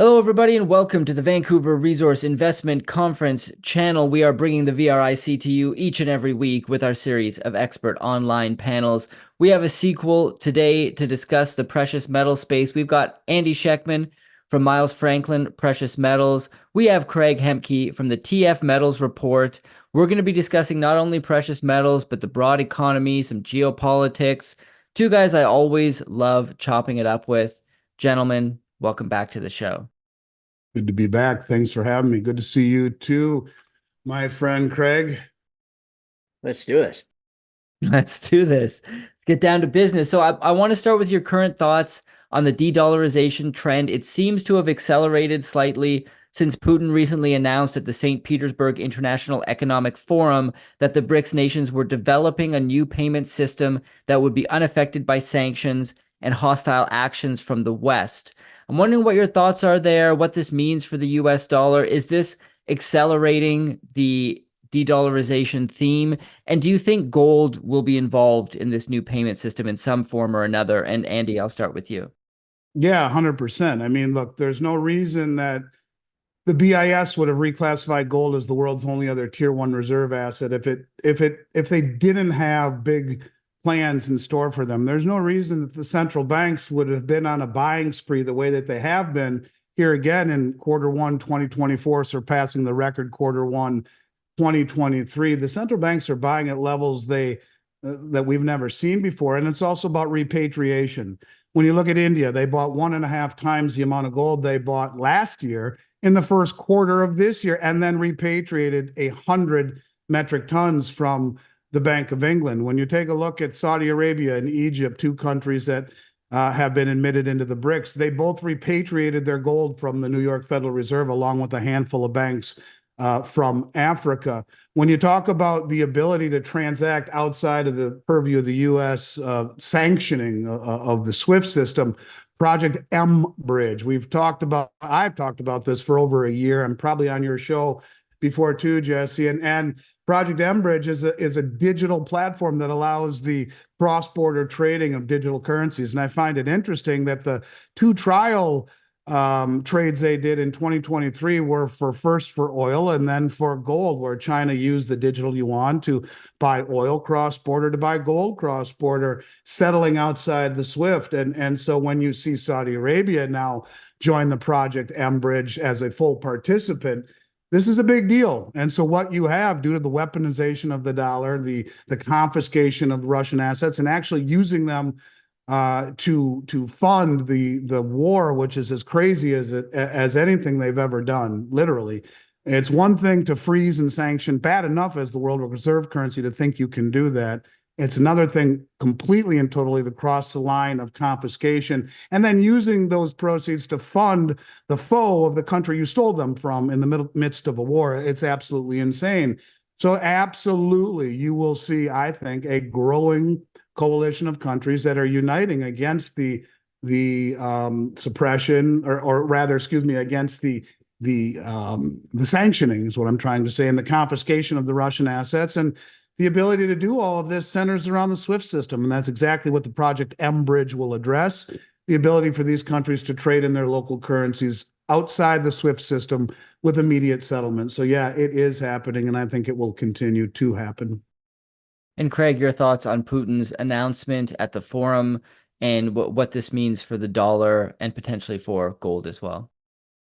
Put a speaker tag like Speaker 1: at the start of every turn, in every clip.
Speaker 1: Hello, everybody, and welcome to the Vancouver Resource Investment Conference channel. We are bringing the VRIC to you each and every week with our series of expert online panels. We have a sequel today to discuss the precious metal space. We've got Andy Schectman from Miles Franklin Precious Metals. We have Craig Hemke from the TF Metals Report. We're going to be discussing not only precious metals, but the broad economy, some geopolitics. Two guys I always love chopping it up with. Gentlemen, welcome back to the show.
Speaker 2: Good to be back. Thanks for having me. Good to see you too, my friend Craig.
Speaker 3: Let's do this.
Speaker 1: Let's do this. Let's get down to business. So I want to start with your current thoughts on the de-dollarization trend. It seems to have accelerated slightly since Putin recently announced at the St. Petersburg International Economic Forum that the BRICS nations were developing a new payment system that would be unaffected by sanctions and hostile actions from the West. I'm wondering what your thoughts are there, what this means for the US dollar. Is this accelerating the de-dollarization theme? And do you think gold will be involved in this new payment system in some form or another? And Andy, I'll start with you.
Speaker 2: Yeah, 100%. I mean, look, there's no reason that the BIS would have reclassified gold as the world's only other tier one reserve asset if they didn't have big plans in store for them. There's no reason that the central banks would have been on a buying spree the way that they have been here again in Q1 2024, surpassing the record Q1 2023. The central banks are buying at levels that we've never seen before. And it's also about repatriation. When you look at India, they bought 1.5 times the amount of gold they bought last year in the first quarter of this year, and then repatriated 100 metric tons from the Bank of England. When you take a look at Saudi Arabia and Egypt, two countries that have been admitted into the BRICS, they both repatriated their gold from the New York Federal Reserve, along with a handful of banks from Africa. When you talk about the ability to transact outside of the purview of the U.S. Sanctioning of the SWIFT system, Project M-Bridge, I've talked about this for over a year. I'm probably on your show before too, Jesse. And Project M-Bridge is a digital platform that allows the cross-border trading of digital currencies. And I find it interesting that the two trial trades they did in 2023 were first for oil and then for gold, where China used the digital yuan to buy oil cross-border, to buy gold cross-border, settling outside the SWIFT. And so when you see Saudi Arabia now join the Project M-Bridge as a full participant, this is a big deal. And so what you have, due to the weaponization of the dollar, the confiscation of Russian assets, and actually using them to fund the war, which is as crazy as anything they've ever done, literally. It's one thing to freeze and sanction, bad enough as the world reserve currency to think you can do that. It's another thing completely and totally to cross the line of confiscation and then using those proceeds to fund the foe of the country you stole them from in the midst of a war. It's absolutely insane. So absolutely, you will see, I think, a growing coalition of countries that are uniting against the suppression, or rather, excuse me, against the sanctioning is what I'm trying to say, and the confiscation of the Russian assets. And the ability to do all of this centers around the SWIFT system, and that's exactly what the Project M-Bridge will address, the ability for these countries to trade in their local currencies outside the SWIFT system with immediate settlement. So yeah, it is happening, and I think it will continue to happen.
Speaker 1: And Craig, your thoughts on Putin's announcement at the forum and what this means for the dollar and potentially for gold as well?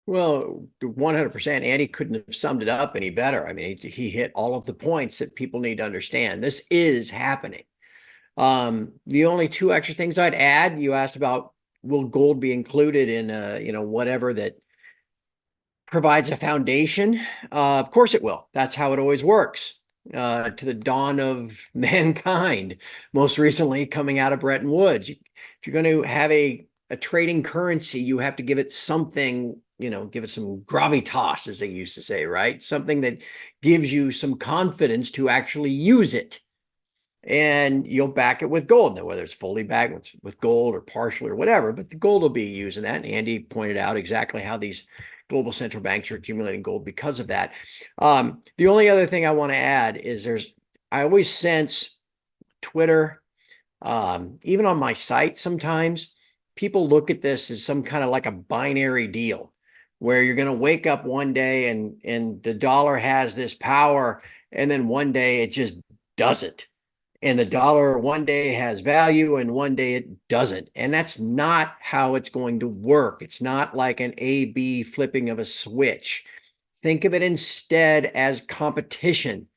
Speaker 3: Well, 100%. Andy couldn't have summed it up any better. I mean, he hit all of the points that people need to understand. This is happening. The only two extra things I'd add, you asked about, will gold be included in, whatever that provides a foundation? Of course it will. That's how it always works. To the dawn of mankind, most recently coming out of Bretton Woods. If you're going to have a trading currency, you have to give it something, give it some gravitas, as they used to say, right? Something that gives you some confidence to actually use it. And you'll back it with gold. Now, whether it's fully backed with gold or partially or whatever, but the gold will be using that. And Andy pointed out exactly how these global central banks are accumulating gold because of that. The only other thing I want to add is I always sense Twitter, even on my site sometimes, people look at this as some kind of like a binary deal. where you're going to wake up one day and the dollar has this power, and then one day it just doesn't. And the dollar one day has value and one day it doesn't. And that's not how it's going to work. It's not like an A-B flipping of a switch. Think of it instead as competition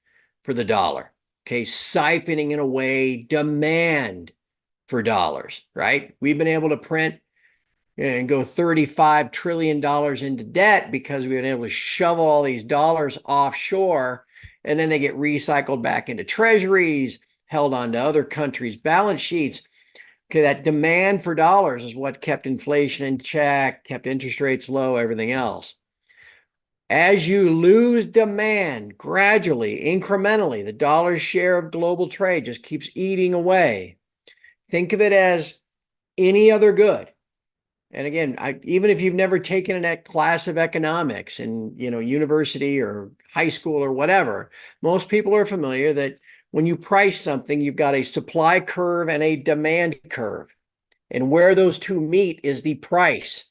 Speaker 3: for the dollar. Okay, siphoning in a way demand for dollars, right? We've been able to print and go $35 trillion into debt because we've been able to shovel all these dollars offshore, and then they get recycled back into treasuries, held onto other countries' balance sheets. Okay, that demand for dollars is what kept inflation in check, kept interest rates low, everything else. As you lose demand gradually, incrementally, the dollar's share of global trade just keeps eating away. Think of it as any other good. And again, even if you've never taken a class of economics in, university or high school or whatever, most people are familiar that when you price something, you've got a supply curve and a demand curve. And where those two meet is the price.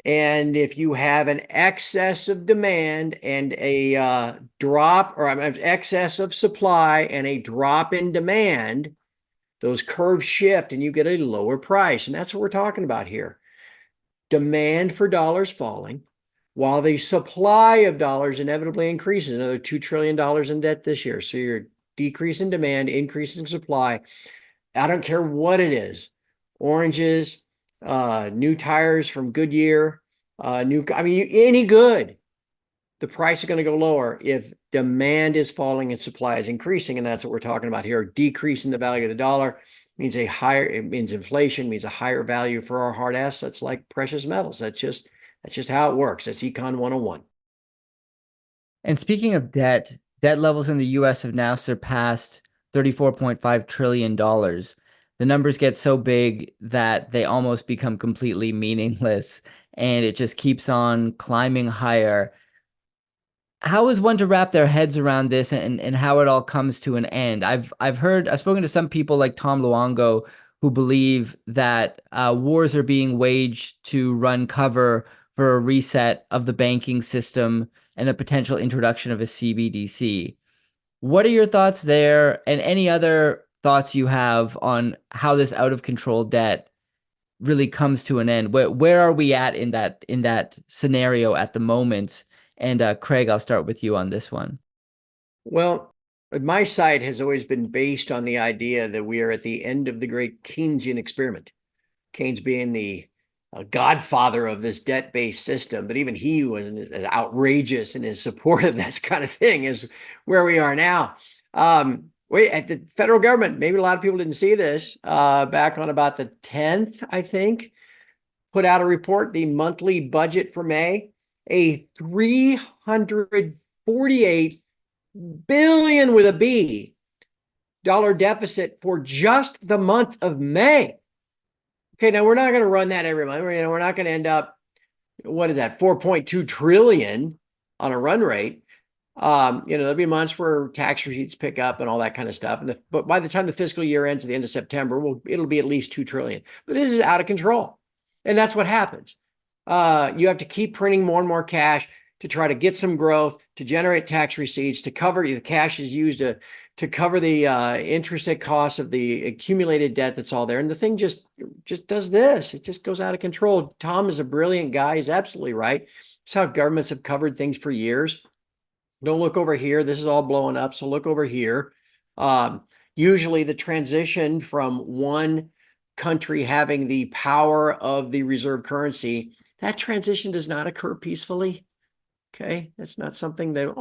Speaker 3: And if you have an excess of demand and a drop, or excess of supply and a drop in demand, those curves shift and you get a lower price. And that's what we're talking about here. Demand for dollars falling, while the supply of dollars inevitably increases, another $2 trillion in debt this year. So you're decreasing demand, increasing supply. I don't care what it is. Oranges, new tires from Goodyear, any good. The price is going to go lower if demand is falling and supply is increasing. And that's what we're talking about here. Decreasing the value of the dollar means it means inflation, means a higher value for our hard assets like precious metals. That's just how it works. That's Econ 101.
Speaker 1: And speaking of debt, debt levels in the US have now surpassed $34.5 trillion. The numbers get so big that they almost become completely meaningless, and it just keeps on climbing higher. How is one to wrap their heads around this and how it all comes to an end? I've spoken to some people like Tom Luongo who believe that wars are being waged to run cover for a reset of the banking system and a potential introduction of a CBDC. What are your thoughts there, and any other thoughts you have on how this out of control debt really comes to an end? Where are we at in that scenario at the moment? And Craig, I'll start with you on this one.
Speaker 3: Well, my side has always been based on the idea that we are at the end of the great Keynesian experiment. Keynes being the godfather of this debt-based system, but even he was as outrageous in his support of this kind of thing as where we are now. At the federal government, maybe a lot of people didn't see this, back on about the 10th, I think, put out a report, the monthly budget for May, a $348 billion with a B dollar deficit for just the month of May. Okay, now we're not going to run that every month. We're not going to end up, what is that, 4.2 trillion on a run rate. There'll be months where tax receipts pick up and all that kind of stuff. But by the time the fiscal year ends at the end of September, it'll be at least 2 trillion. But this is out of control. And that's what happens. You have to keep printing more and more cash to try to get some growth, to generate tax receipts, to cover the cash is used to cover the interest costs of the accumulated debt that's all there. And the thing just does this. It just goes out of control. Tom is a brilliant guy. He's absolutely right. It's how governments have covered things for years. Don't look over here. This is all blowing up. So look over here. Usually the transition from one country having the power of the reserve currency, that transition does not occur peacefully. Okay. That's not something that,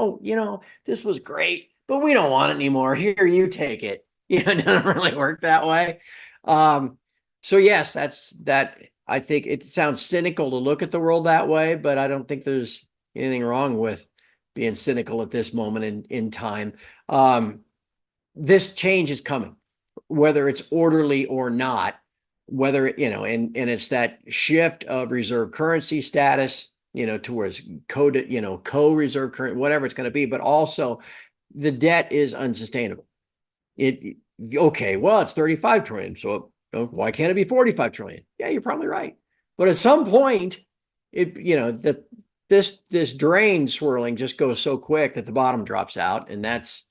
Speaker 3: this was great, but we don't want it anymore. Here, you take it. It doesn't really work that way. So yes, that. I think it sounds cynical to look at the world that way, but I don't think there's anything wrong with being cynical at this moment in time. This change is coming, whether it's orderly or not, whether, and it's that shift of reserve currency status, towards co-reserve currency, whatever it's going to be, but also the debt is unsustainable. Okay, well, it's 35 trillion. So why can't it be 45 trillion? Yeah, you're probably right. But at some point, the this drain swirling just goes so quick that the bottom drops out, and that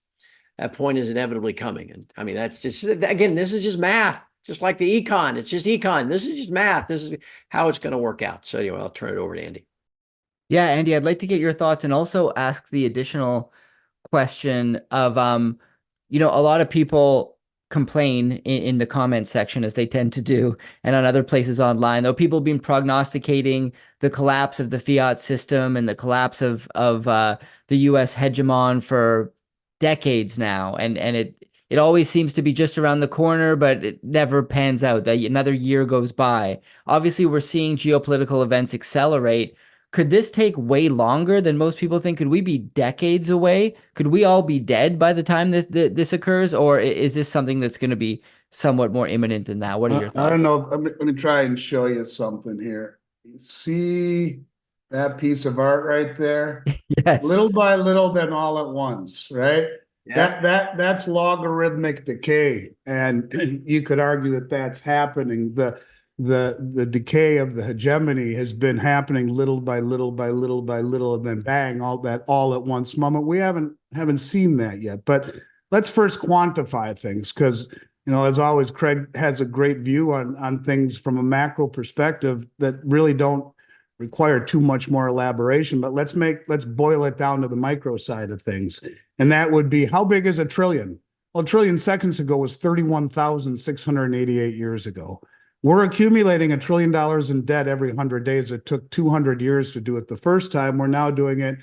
Speaker 3: point is inevitably coming. And I mean, that's just, again, this is just math, just like the econ. It's just econ. This is just math. This is how it's going to work out. So anyway, I'll turn it over to Andy.
Speaker 1: Yeah, Andy, I'd like to get your thoughts and also ask the additional question of a lot of people complain in the comment section, as they tend to do, and on other places online, though people have been prognosticating the collapse of the fiat system and the collapse of the US hegemon for decades now, and it always seems to be just around the corner, but it never pans out. That another year goes by. Obviously, we're seeing geopolitical events accelerate. Could this take way longer than most people think? Could we be decades away? Could we all be dead by the time this occurs? Or is this something that's going to be somewhat more imminent than that? What are your thoughts?
Speaker 2: I don't know. Let me try and show you something here. You see that piece of art right there?
Speaker 1: Yes.
Speaker 2: Little by little, then all at once, right?
Speaker 3: Yeah.
Speaker 2: That's logarithmic decay, and you could argue that that's happening. The decay of the hegemony has been happening little by little by little by little, and then bang, all at once moment. We haven't seen that yet. But let's first quantify things, because as always, Craig has a great view on things from a macro perspective that really don't require too much more elaboration. But let's boil it down to the micro side of things. And that would be, how big is a trillion? Well, a trillion seconds ago was 31,688 years ago. We're accumulating $1 trillion in debt every 100 days. It took 200 years to do it the first time. We're now doing it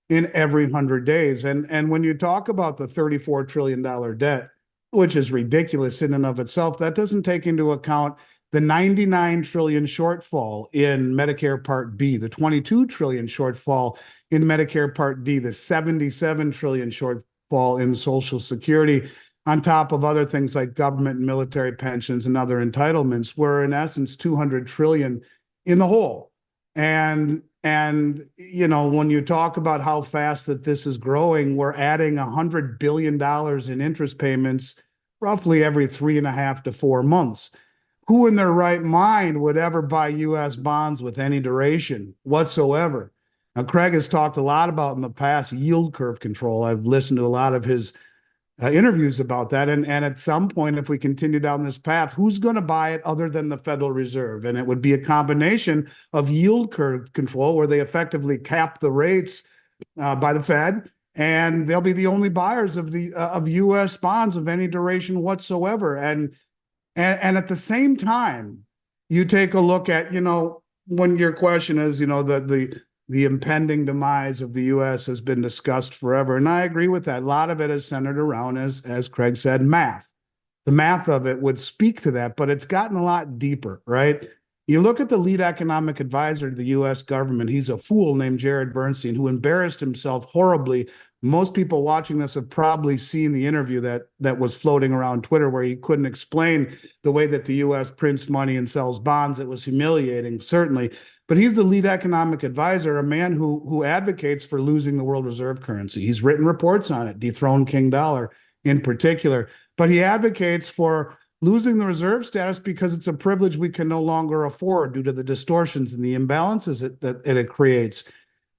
Speaker 2: in every 100 days. And when you talk about the $34 trillion debt, which is ridiculous in and of itself, that doesn't take into account the 99 trillion shortfall in Medicare Part B, the 22 trillion shortfall in Medicare Part D, the 77 trillion shortfall in Social Security, on top of other things like government and military pensions and other entitlements. We're in essence 200 trillion in the hole. And when you talk about how fast that this is growing, we're adding $100 billion in interest payments roughly every 3.5 to 4 months. Who in their right mind would ever buy U.S. bonds with any duration whatsoever? Now, Craig has talked a lot about in the past yield curve control. I've listened to a lot of his interviews about that. And at some point, if we continue down this path, who's going to buy it other than the Federal Reserve? And it would be a combination of yield curve control, where they effectively cap the rates by the Fed, and they'll be the only buyers of U.S. bonds of any duration whatsoever. And at the same time, you take a look at, when your question is, the impending demise of the U.S. has been discussed forever. And I agree with that. A lot of it is centered around, as Craig said, math. The math of it would speak to that, but it's gotten a lot deeper, right? You look at the lead economic advisor to the U.S. government. He's a fool named Jared Bernstein, who embarrassed himself horribly. Most people watching this have probably seen the interview that was floating around Twitter, where he couldn't explain the way that the U.S. prints money and sells bonds. It was humiliating, certainly. But he's the lead economic advisor, a man who advocates for losing the world reserve currency. He's written reports on it, dethrone King Dollar in particular. But he advocates for losing the reserve status because it's a privilege we can no longer afford due to the distortions and the imbalances that it creates.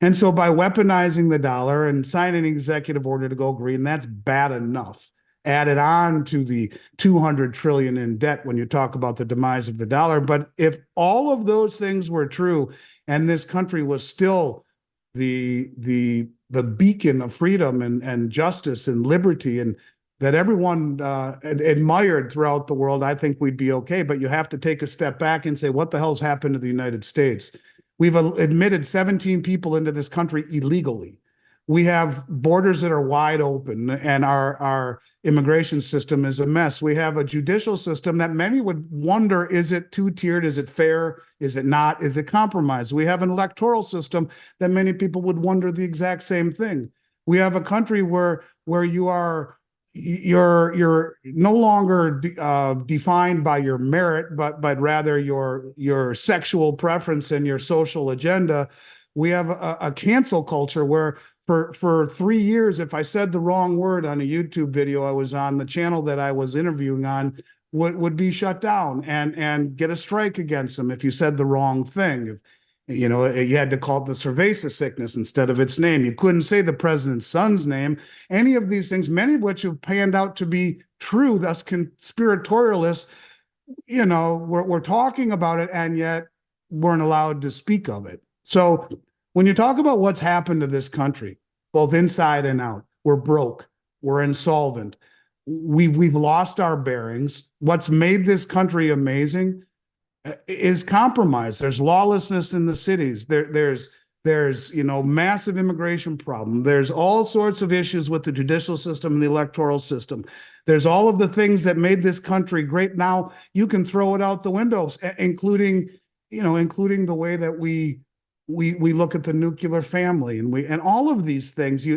Speaker 2: And so by weaponizing the dollar and signing an executive order to go green, that's bad enough. Added on to the 200 trillion in debt when you talk about the demise of the dollar. But if all of those things were true, and this country was still the beacon of freedom and justice and liberty, and that everyone admired throughout the world, I think we'd be okay. But you have to take a step back and say, what the hell's happened to the United States? We've admitted 17 people into this country illegally. We have borders that are wide open, and our immigration system is a mess. We have a judicial system that many would wonder, is it two-tiered? Is it fair? Is it not? Is it compromised? We have an electoral system that many people would wonder the exact same thing. We have a country where you're no longer defined by your merit, but rather your sexual preference and your social agenda. We have a cancel culture where for 3 years, if I said the wrong word on a YouTube video I was on, the channel that I was interviewing on would be shut down and get a strike against them if you said the wrong thing. You know, you had to call it the cerveza sickness instead of its name. You couldn't say the president's son's name. Any of these things, many of which have panned out to be true, thus conspiratorialists, you know, we're talking about it and yet weren't allowed to speak of it. So when you talk about what's happened to this country, both inside and out, we're broke, we're insolvent, we've lost our bearings. What's made this country amazing is compromise. There's lawlessness in the cities. There's you know, massive immigration problem. There's all sorts of issues with the judicial system and the electoral system. There's all of the things that made this country great. Now you can throw it out the windows, including, you know, including the way that we look at the nuclear family, and all of these things.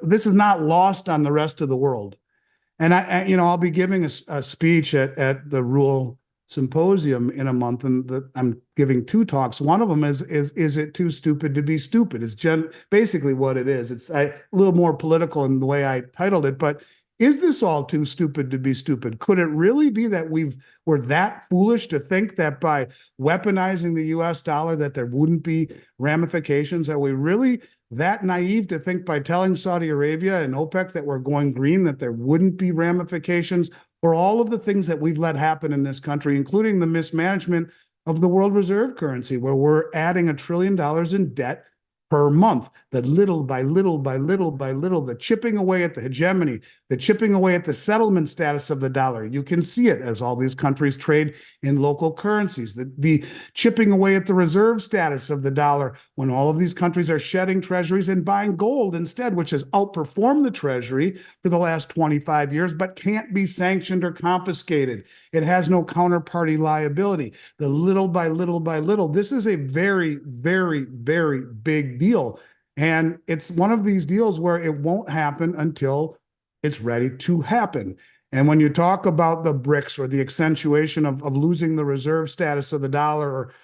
Speaker 2: This is not lost on the rest of the world. And you know, I'll be giving a speech at the Rural Symposium in a month, and I'm giving two talks. One of them is it too stupid to be stupid? Is basically what it is. It's a little more political in the way I titled it, but is this all too stupid to be stupid? Could it really be that we're that foolish to think that by weaponizing the US dollar that there wouldn't be ramifications? Are we really that naive to think by telling Saudi Arabia and OPEC that we're going green that there wouldn't be ramifications for all of the things that we've let happen in this country, including the mismanagement of the world reserve currency, where we're adding $1 trillion in debt per month, that little by little by little by little, the chipping away at the hegemony, the chipping away at the settlement status of the dollar. You can see it as all these countries trade in local currencies, the chipping away at the reserve status of the dollar when all of these countries are shedding treasuries and buying gold instead, which has outperformed the treasury for the last 25 years, but can't be sanctioned or confiscated. It has no counterparty liability. The little by little by little, this is a very, very, very big deal. And it's one of these deals where it won't happen until it's ready to happen. And when you talk about the BRICS or the accentuation of losing the reserve status of the dollar, or,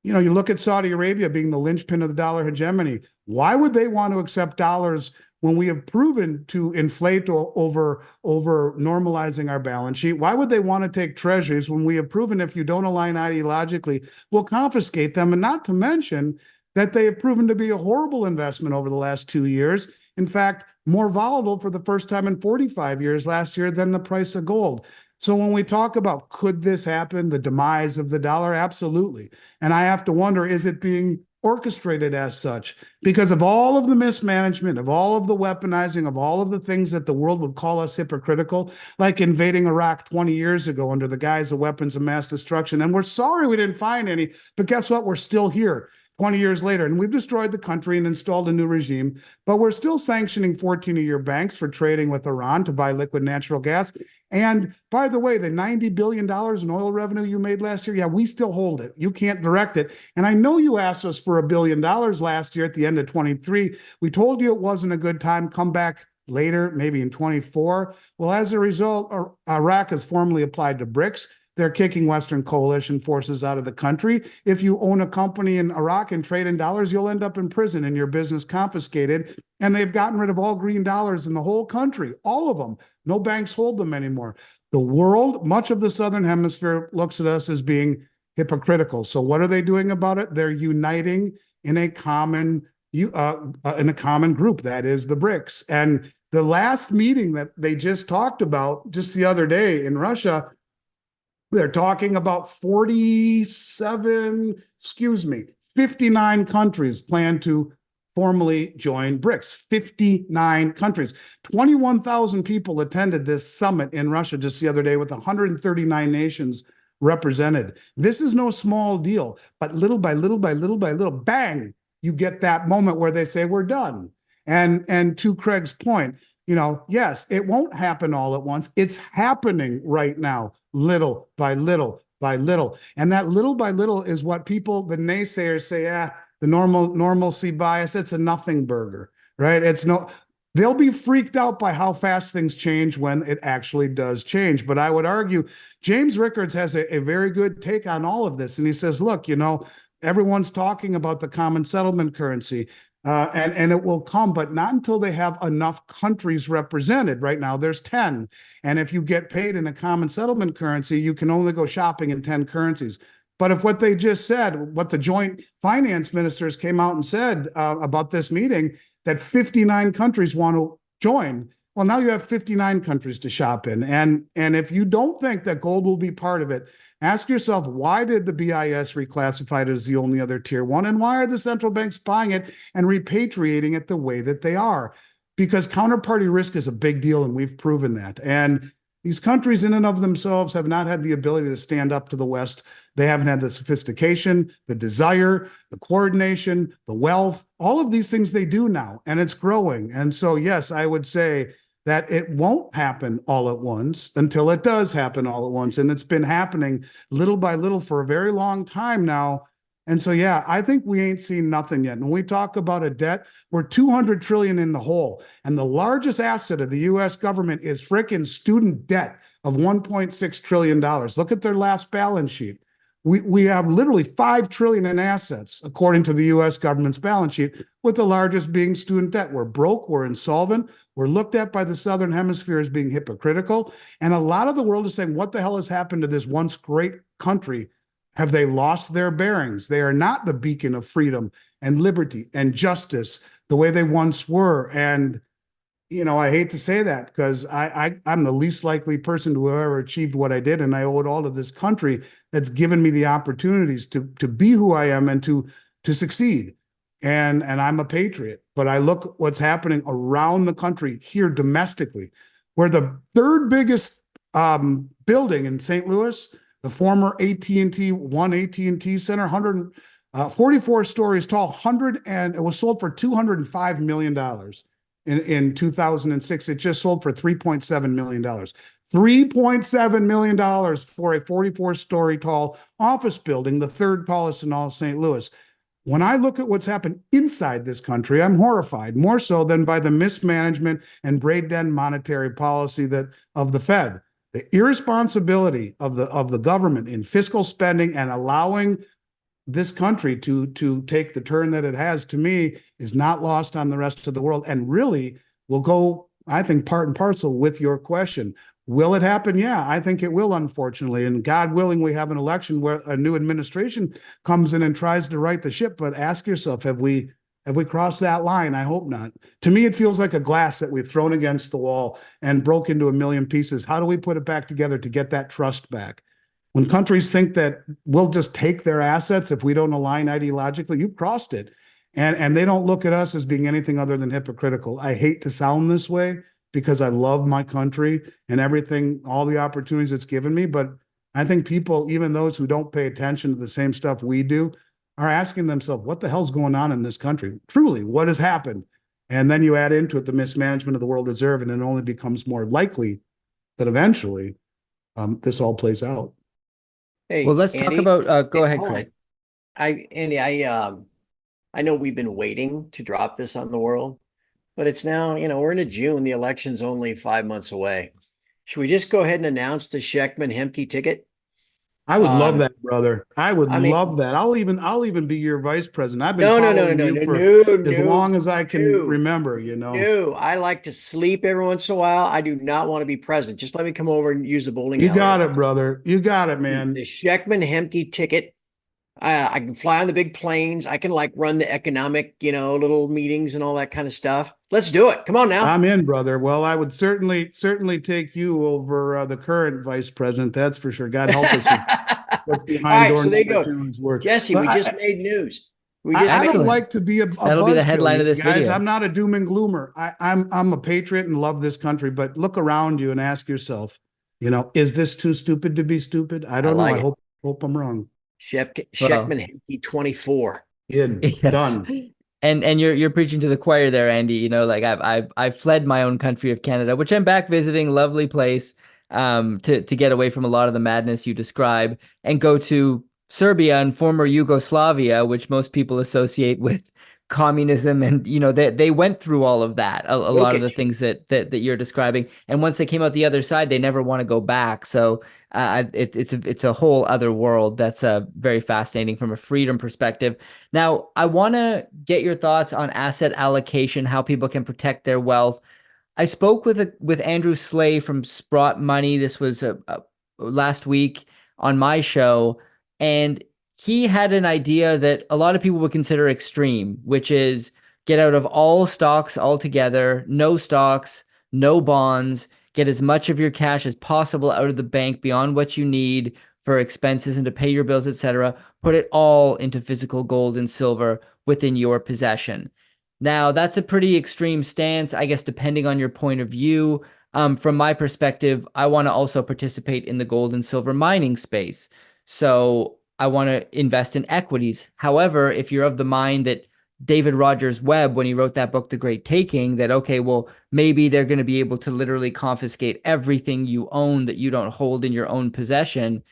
Speaker 2: you know, you look at Saudi Arabia being the linchpin of the dollar hegemony. Why would they want to accept dollars when we have proven to inflate over normalizing our balance sheet? Why would they want to take treasuries when we have proven if you don't align ideologically, we'll confiscate them? And not to mention that they have proven to be a horrible investment over the last 2 years. In fact, more volatile for the first time in 45 years last year than the price of gold. So when we talk about could this happen, the demise of the dollar, absolutely. And I have to wonder, is it being orchestrated as such? Because of all of the mismanagement, of all of the weaponizing, of all of the things that the world would call us hypocritical, like invading Iraq 20 years ago under the guise of weapons of mass destruction. And we're sorry we didn't find any, but guess what? We're still here 20 years later, and we've destroyed the country and installed a new regime, but we're still sanctioning 14 of your banks for trading with Iran to buy liquid natural gas. And by the way, the $90 billion in oil revenue you made last year, yeah, we still hold it. You can't direct it. And I know you asked us for $1 billion last year at the end of 23. We told you it wasn't a good time. Come back later, maybe in 24. Well, as a result, Iraq has formally applied to BRICS. They're kicking Western coalition forces out of the country. If you own a company in Iraq and trade in dollars, you'll end up in prison and your business confiscated. And they've gotten rid of all green dollars in the whole country, all of them. No banks hold them anymore. The world, much of the Southern Hemisphere, looks at us as being hypocritical. So what are they doing about it? They're uniting in a common group, that is the BRICS. And the last meeting that they just talked about just the other day in Russia, they're talking about 59 countries plan to formally join BRICS. 59 countries. 21,000 people attended this summit in Russia just the other day with 139 nations represented. This is no small deal, but little by little by little by little, bang, you get that moment where they say, we're done. And to Craig's point, you know, yes, it won't happen all at once. It's happening right now, little by little by little. And that little by little is what people, the naysayers say, the normalcy bias, it's a nothing burger, right? They'll be freaked out by how fast things change when it actually does change. But I would argue James Rickards has a very good take on all of this. And he says, look, you know, everyone's talking about the common settlement currency. And it will come, but not until they have enough countries represented. Right now, there's 10. And if you get paid in a common settlement currency, you can only go shopping in 10 currencies. But if what they just said, what the joint finance ministers came out and said about this meeting, that 59 countries want to join, well, now you have 59 countries to shop in. And if you don't think that gold will be part of it, ask yourself, why did the BIS reclassify it as the only other tier one? And why are the central banks buying it and repatriating it the way that they are? Because counterparty risk is a big deal, and we've proven that. And these countries in and of themselves have not had the ability to stand up to the West. They haven't had the sophistication, the desire, the coordination, the wealth, all of these things they do now, and it's growing. And so, yes, I would say that it won't happen all at once until it does happen all at once. And it's been happening little by little for a very long time now. And so, yeah, I think we ain't seen nothing yet. And when we talk about a debt, we're 200 trillion in the hole. And the largest asset of the US government is frickin' student debt of $1.6 trillion. Look at their last balance sheet. We have literally 5 trillion in assets, according to the US government's balance sheet, with the largest being student debt. We're broke, we're insolvent, we're looked at by the Southern Hemisphere as being hypocritical. And a lot of the world is saying, what the hell has happened to this once great country? Have they lost their bearings? They are not the beacon of freedom and liberty and justice the way they once were. And, you know, I hate to say that because I'm the least likely person to have ever achieved what I did. And I owe it all to this country that's given me the opportunities to be who I am and to succeed. And I'm a patriot. But I look at what's happening around the country here domestically, where the third biggest building in St. Louis, the former AT&T, one AT&T Center, 144 stories tall, and it was sold for $205 million in 2006. It just sold for $3.7 million. $3.7 million for a 44-story tall office building, the third tallest in all of St. Louis. When I look at what's happened inside this country, I'm horrified, more so than by the mismanagement and brain-dead monetary policy of the Fed. The irresponsibility of the government in fiscal spending and allowing this country to take the turn that it has, to me, is not lost on the rest of the world, and really will go, I think, part and parcel with your question. Will it happen? Yeah, I think it will, unfortunately. And God willing, we have an election where a new administration comes in and tries to right the ship. But ask yourself, have we crossed that line? I hope not. To me, it feels like a glass that we've thrown against the wall and broke into a million pieces. How do we put it back together to get that trust back? When countries think that we'll just take their assets if we don't align ideologically, you've crossed it. And they don't look at us as being anything other than hypocritical. I hate to sound this way because I love my country and everything, all the opportunities it's given me. But I think people, even those who don't pay attention to the same stuff we do, are asking themselves, what the hell's going on in this country? Truly, what has happened? And then you add into it the mismanagement of the world reserve, and it only becomes more likely that eventually this all plays out.
Speaker 3: Hey,
Speaker 1: Well, let's
Speaker 3: Andy,
Speaker 1: talk about, go
Speaker 3: hey,
Speaker 1: ahead,
Speaker 3: hold
Speaker 1: Craig.
Speaker 3: on. Andy, I know we've been waiting to drop this on the world, but it's now, we're into June. The election's only 5 months away. Should we just go ahead and announce the Schectman Hemke ticket?
Speaker 2: I would love that, brother. I would
Speaker 3: I mean,
Speaker 2: love that. I'll even be your vice president. I've been
Speaker 3: no,
Speaker 2: following you for as long as I can remember,
Speaker 3: No, I like to sleep every once in a while. I do not want to be president. Just let me come over and use the bowling
Speaker 2: You
Speaker 3: alley.
Speaker 2: got it, brother. You got it, man.
Speaker 3: The Schectman Hemke ticket. I can fly on the big planes. I can run the economic, little meetings and all that kind of stuff. Let's do it. Come on now.
Speaker 2: I'm in, brother. Well, I would certainly take you over the current vice president. That's for sure. God help us. What's behind
Speaker 3: all right,
Speaker 2: door
Speaker 3: so there you go.
Speaker 2: work.
Speaker 3: Jesse,
Speaker 2: But
Speaker 3: we just made news.
Speaker 2: I don't like to be a
Speaker 1: That'll be the headline of this
Speaker 2: guys.
Speaker 1: video.
Speaker 2: I'm not a doom and gloomer. I'm a patriot and love this country. But look around you and ask yourself, is this too stupid to be stupid? I don't know. I hope I'm wrong.
Speaker 3: Schectman Hemke 24.
Speaker 2: In.
Speaker 1: Yes.
Speaker 2: Done.
Speaker 1: And you're preaching to the choir there, Andy. I've fled my own country of Canada, which I'm back visiting, lovely place, to get away from a lot of the madness you describe, and go to Serbia and former Yugoslavia, which most people associate with communism. And they went through all of that, a lot of the things that you're describing. And once they came out the other side, they never want to go back. So it's a whole other world that's very fascinating from a freedom perspective. Now, I want to get your thoughts on asset allocation, how people can protect their wealth. I spoke with Andrew Slay from Sprott Money. This was last week on my show. And he had an idea that a lot of people would consider extreme, which is get out of all stocks altogether, no stocks, no bonds, get as much of your cash as possible out of the bank beyond what you need for expenses and to pay your bills, etc. Put it all into physical gold and silver within your possession. Now, that's a pretty extreme stance, I guess, depending on your point of view. From my perspective, I want to also participate in the gold and silver mining space. So I want to invest in equities. However, if you're of the mind that David Rogers Webb, when he wrote that book, The Great Taking, that, okay, well, maybe they're going to be able to literally confiscate everything you own that you don't hold in your own possession.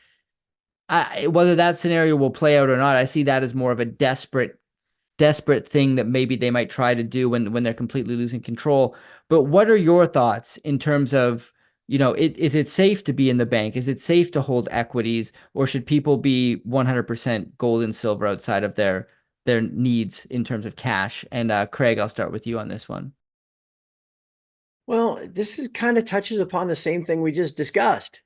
Speaker 1: Whether that scenario will play out or not, I see that as more of a desperate thing that maybe they might try to do when they're completely losing control. But what are your thoughts in terms of, is it safe to be in the bank? Is it safe to hold equities, or should people be 100% gold and silver outside of their needs in terms of cash? And Craig, I'll start with you on this one.
Speaker 3: Well, this is kind of touches upon the same thing we just discussed.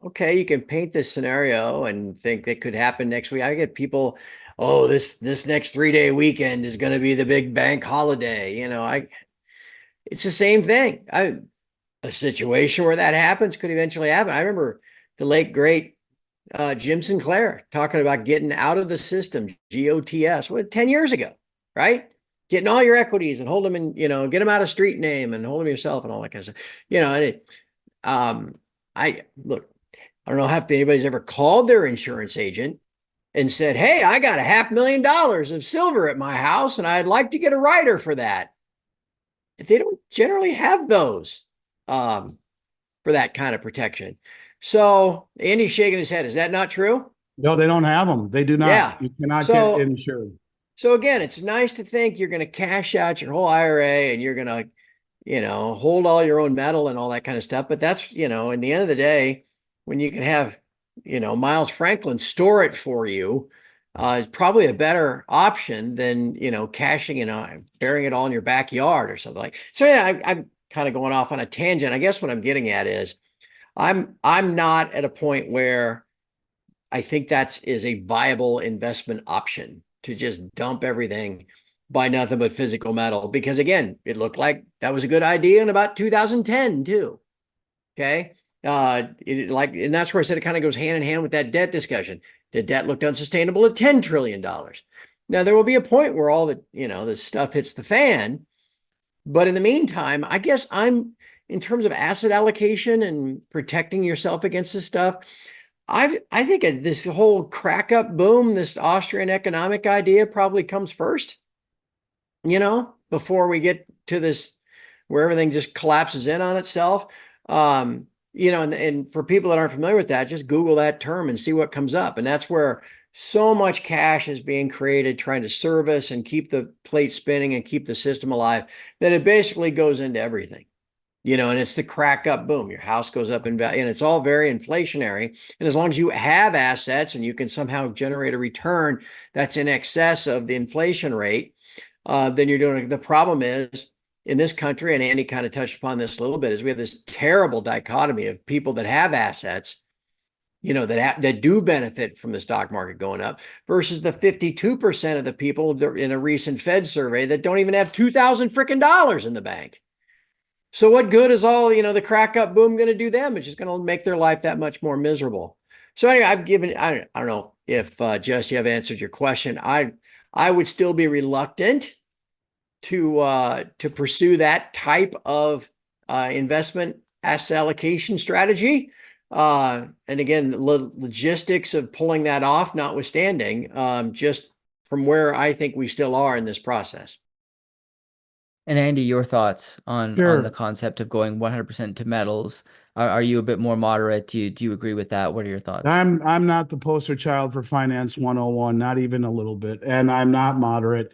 Speaker 3: Okay, you can paint this scenario and think that could happen next week. I get people, oh, this next 3-day weekend is going to be the big bank holiday. It's the same thing. A situation where that happens could eventually happen. I remember the late great Jim Sinclair talking about getting out of the system, GOTS, 10 years ago, right? Getting all your equities and hold them in, get them out of street name and hold them yourself and all that kind of stuff. I look, I don't know if anybody's ever called their insurance agent and said, hey, I got $500,000 of silver at my house and I'd like to get a rider for that. They don't generally have those for that kind of protection. So Andy's shaking his head. Is that not true?
Speaker 2: No, they don't have them. They do not.
Speaker 3: Yeah.
Speaker 2: You cannot get insured.
Speaker 3: So again, it's nice to think you're going to cash out your whole IRA and you're going to, hold all your own metal and all that kind of stuff. But that's, in the end of the day, when you can have, Miles Franklin store it for you, is probably a better option than, cashing, burying it all in your backyard or something like. So yeah, I'm kind of going off on a tangent. I guess what I'm getting at is I'm not at a point where I think that is a viable investment option to just dump everything, buy nothing but physical metal. Because again, it looked like that was a good idea in about 2010 too. Okay. And that's where I said it kind of goes hand in hand with that debt discussion. The debt looked unsustainable at $10 trillion. Now there will be a point where all the, this stuff hits the fan. But in the meantime, I guess in terms of asset allocation and protecting yourself against this stuff, I think this whole crack up boom, this Austrian economic idea probably comes first, before we get to this where everything just collapses in on itself. And for people that aren't familiar with that, just Google that term and see what comes up. And that's where so much cash is being created, trying to service and keep the plate spinning and keep the system alive, that it basically goes into everything. And it's the crack up boom. Your house goes up in value, and it's all very inflationary. And as long as you have assets and you can somehow generate a return that's in excess of the inflation rate, then you're doing it. The problem is in this country, and Andy kind of touched upon this a little bit, is we have this terrible dichotomy of people that have assets, that do benefit from the stock market going up versus the 52% of the people in a recent Fed survey that don't even have $2,000 freaking dollars in the bank. So what good is all, the crack up boom going to do them? It's just going to make their life that much more miserable. So anyway, I don't know if Jess, you have answered your question. I would still be reluctant to pursue that type of investment asset allocation strategy. And again, logistics of pulling that off notwithstanding, just from where I think we still are in this process.
Speaker 1: And Andy, your thoughts on
Speaker 2: Sure.
Speaker 1: the concept of going 100% to metals? Are you a bit more moderate? Do you agree with that? What are your thoughts?
Speaker 2: I'm not the poster child for Finance 101, not even a little bit, and I'm not moderate.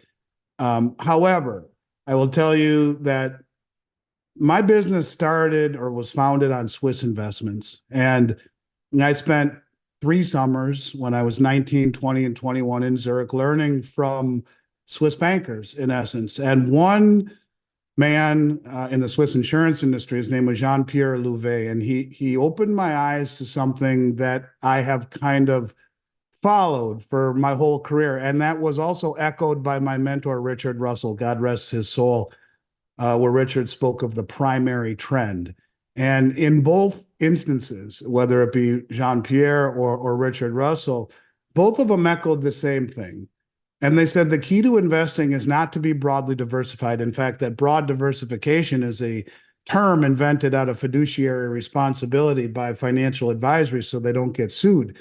Speaker 2: However, I will tell you that my business started or was founded on Swiss investments, and I spent 3 summers when I was 19, 20, and 21 in Zurich learning from Swiss bankers, in essence. And one man in the Swiss insurance industry, his name was Jean-Pierre Louvet, and he opened my eyes to something that I have kind of followed for my whole career. And that was also echoed by my mentor, Richard Russell, God rest his soul, where Richard spoke of the primary trend. And in both instances, whether it be Jean-Pierre or Richard Russell, both of them echoed the same thing. And they said the key to investing is not to be broadly diversified. In fact, that broad diversification is a term invented out of fiduciary responsibility by financial advisories so they don't get sued.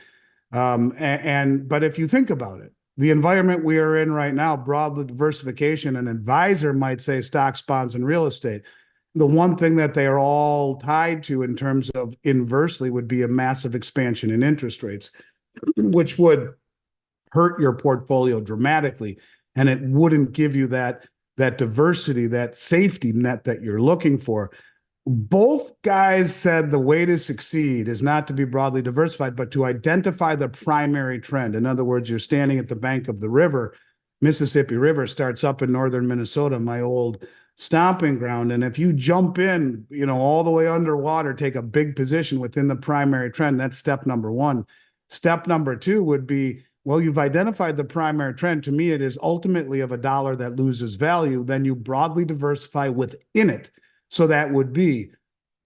Speaker 2: But if you think about it, the environment we are in right now, broad diversification, an advisor might say stocks, bonds, and real estate. The one thing that they are all tied to in terms of inversely would be a massive expansion in interest rates, which would hurt your portfolio dramatically. And it wouldn't give you that diversity, that safety net that you're looking for. Both guys said the way to succeed is not to be broadly diversified, but to identify the primary trend. In other words, you're standing at the bank of the river. Mississippi River starts up in northern Minnesota, my old stomping ground. And if you jump in, all the way underwater, take a big position within the primary trend, that's step number one. Step number two would be, well, you've identified the primary trend. To me, it is ultimately of a dollar that loses value. Then you broadly diversify within it. So that would be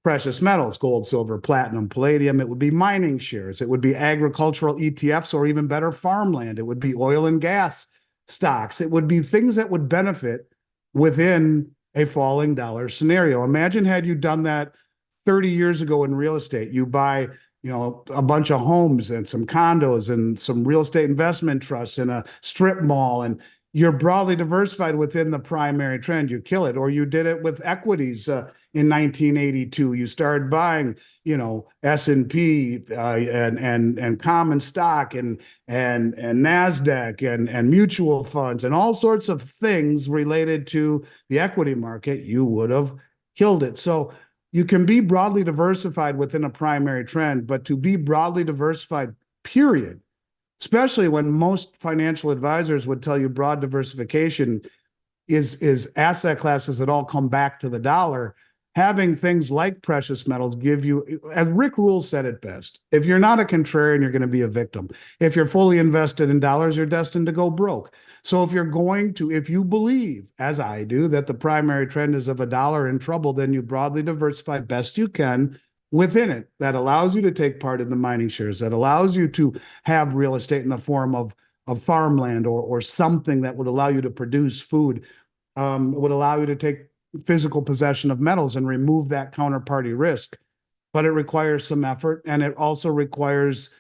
Speaker 2: precious metals, gold, silver, platinum, palladium. It would be mining shares. It would be agricultural ETFs, or even better, farmland. It would be oil and gas stocks. It would be things that would benefit within a falling dollar scenario. Imagine had you done that 30 years ago in real estate. You buy, a bunch of homes and some condos and some real estate investment trusts and a strip mall, and you're broadly diversified within the primary trend. You kill it. Or you did it with equities in 1982. You started buying, S&P and common stock and NASDAQ and mutual funds and all sorts of things related to the equity market. You would have killed it. So you can be broadly diversified within a primary trend, but to be broadly diversified, period, especially when most financial advisors would tell you broad diversification is asset classes that all come back to the dollar. Having things like precious metals give you, as Rick Rule said it best, if you're not a contrarian, you're going to be a victim. If you're fully invested in dollars, you're destined to go broke. So if you believe, as I do, that the primary trend is of a dollar in trouble, then you broadly diversify best you can within it. That allows you to take part in the mining shares, that allows you to have real estate in the form of farmland or something that would allow you to produce food, would allow you to take physical possession of metals and remove that counterparty risk. But it requires some effort, and it also requires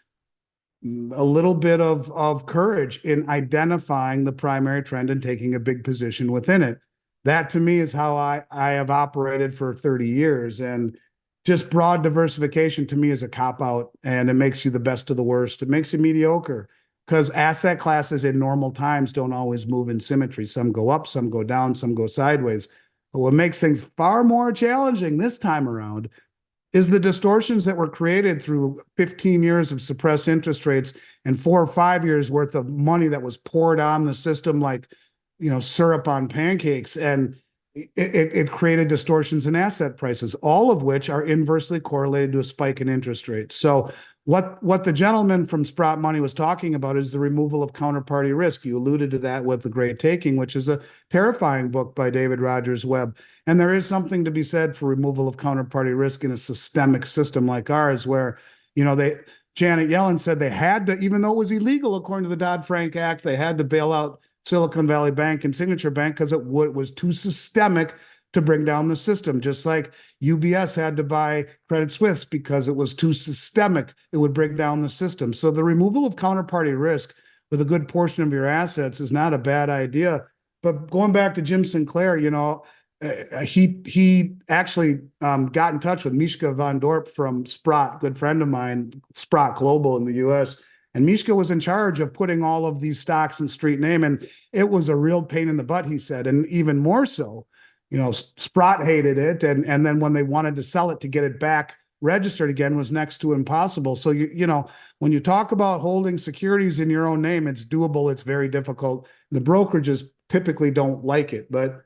Speaker 2: a little bit of courage in identifying the primary trend and taking a big position within it. That to me is how I have operated for 30 years. And just broad diversification to me is a cop-out, and it makes you the best of the worst. It makes you mediocre because asset classes in normal times don't always move in symmetry. Some go up, some go down, some go sideways. But what makes things far more challenging this time around is the distortions that were created through 15 years of suppressed interest rates and 4 or 5 years worth of money that was poured on the system like, syrup on pancakes. And it created distortions in asset prices, all of which are inversely correlated to a spike in interest rates. So what the gentleman from Sprott Money was talking about is the removal of counterparty risk. You alluded to that with The Great Taking, which is a terrifying book by David Rogers Webb. And there is something to be said for removal of counterparty risk in a systemic system like ours, where, Janet Yellen said they had to, even though it was illegal according to the Dodd-Frank Act, they had to bail out Silicon Valley Bank and Signature Bank because it was too systemic to bring down the system. Just like UBS had to buy Credit Suisse because it was too systemic, it would break down the system. So the removal of counterparty risk with a good portion of your assets is not a bad idea. But going back to Jim Sinclair, he actually got in touch with Mishka Van Dorp from Sprott, good friend of mine, Sprott Global in the US. And Mishka was in charge of putting all of these stocks in street name. And it was a real pain in the butt, he said. And even more so, Sprott hated it. And then when they wanted to sell it to get it back registered again was next to impossible. So, when you talk about holding securities in your own name, it's doable. It's very difficult. The brokerages typically don't like it. But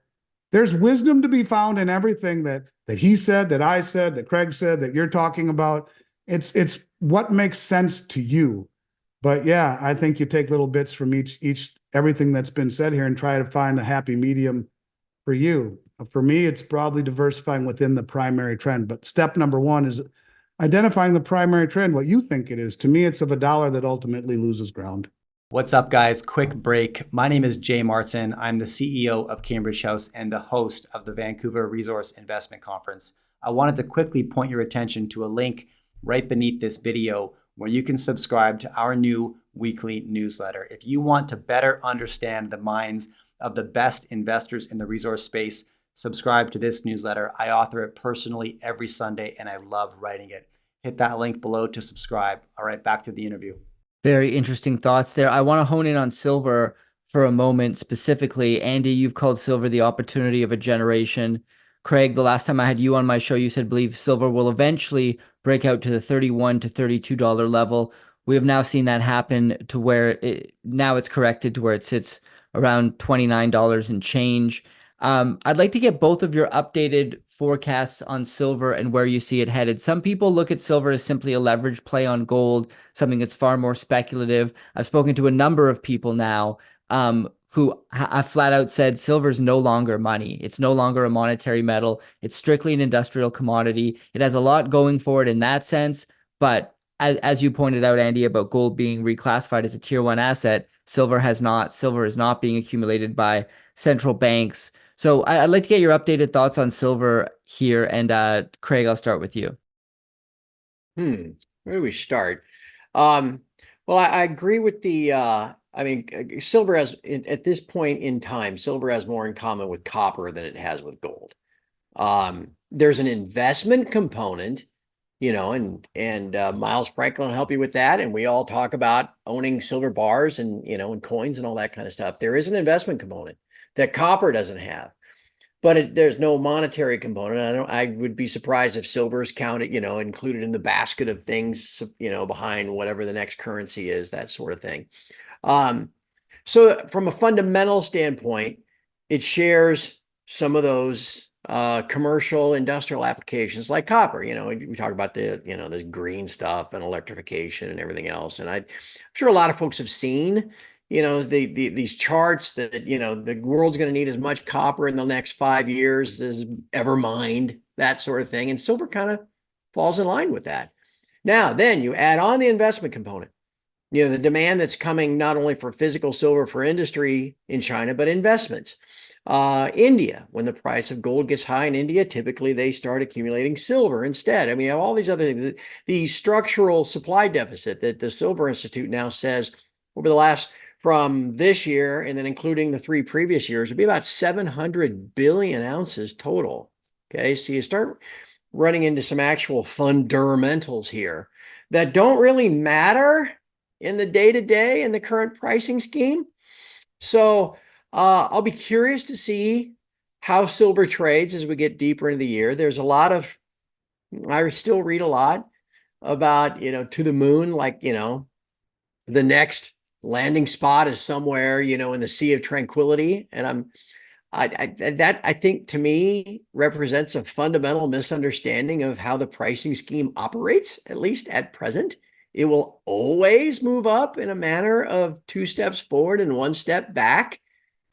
Speaker 2: there's wisdom to be found in everything that he said, that I said, that Craig said, that you're talking about. It's what makes sense to you. But yeah, I think you take little bits from everything that's been said here and try to find a happy medium for you. For me, it's broadly diversifying within the primary trend. But step number one is identifying the primary trend, what you think it is. To me, it's of a dollar that ultimately loses ground.
Speaker 4: What's up, guys? Quick break. My name is Jay Martin. I'm the CEO of Cambridge House and the host of the Vancouver Resource Investment Conference. I wanted to quickly point your attention to a link right beneath this video where you can subscribe to our new weekly newsletter. If you want to better understand the minds of the best investors in the resource space, subscribe to this newsletter. I author it personally every Sunday, and I love writing it. Hit that link below to subscribe. All right, back to the interview.
Speaker 1: Very interesting thoughts there. I want to hone in on silver for a moment specifically. Andy, you've called silver the opportunity of a generation. Craig, the last time I had you on my show, you said believe silver will eventually break out to the $31 to $32 level. We have now seen that happen to where now it's corrected to where it sits around $29 and change. I'd like to get both of your updated forecasts on silver and where you see it headed. Some people look at silver as simply a leverage play on gold, something that's far more speculative. I've spoken to a number of people now who have flat out said silver is no longer money. It's no longer a monetary metal. It's strictly an industrial commodity. It has a lot going for it in that sense. But as you pointed out, Andy, about gold being reclassified as a tier one asset, silver has not. Silver is not being accumulated by central banks. So I'd like to get your updated thoughts on silver here. And Craig, I'll start with you.
Speaker 3: Where do we start? Well, I agree with silver has, at this point in time, silver has more in common with copper than it has with gold. There's an investment component, and Miles Franklin will help you with that. And we all talk about owning silver bars and, and coins and all that kind of stuff. There is an investment component that copper doesn't have, but there's no monetary component. I would be surprised if silver is counted, included in the basket of things, behind whatever the next currency is, that sort of thing. So from a fundamental standpoint, it shares some of those commercial industrial applications like copper. We talk about this green stuff and electrification and everything else. And I'm sure a lot of folks have seen these charts that the world's going to need as much copper in the next 5 years as ever mined, that sort of thing. And silver kind of falls in line with that. Now, then you add on the investment component, the demand that's coming not only for physical silver for industry in China, but investments. India, when the price of gold gets high in India, typically they start accumulating silver instead. I mean, all these other things, the structural supply deficit that the Silver Institute now says over the last, from this year, and then including the 3 previous years, would be about 700 billion ounces total. Okay, so you start running into some actual fundamentals here that don't really matter in the day-to-day in the current pricing scheme. So I'll be curious to see how silver trades as we get deeper into the year. There's a lot of, I still read a lot about, to the moon, like, the next landing spot is somewhere, in the Sea of Tranquility. And I think to me represents a fundamental misunderstanding of how the pricing scheme operates, at least at present. It will always move up in a manner of 2 steps forward and 1 step back,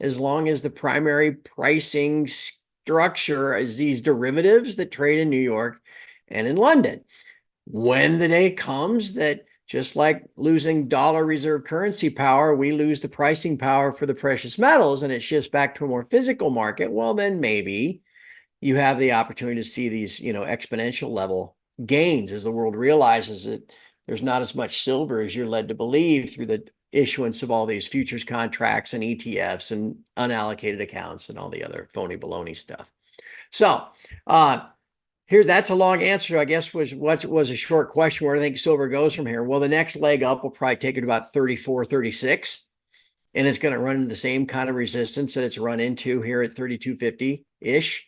Speaker 3: as long as the primary pricing structure is these derivatives that trade in New York and in London. When the day comes that, just like losing dollar reserve currency power, we lose the pricing power for the precious metals and it shifts back to a more physical market, well, then maybe you have the opportunity to see these, exponential level gains as the world realizes that there's not as much silver as you're led to believe through the issuance of all these futures contracts and ETFs and unallocated accounts and all the other phony baloney stuff. So that's a long answer, I guess, what was a short question where I think silver goes from here. Well, the next leg up will probably take it to about 34, 36, and it's going to run into the same kind of resistance that it's run into here at 3250-ish.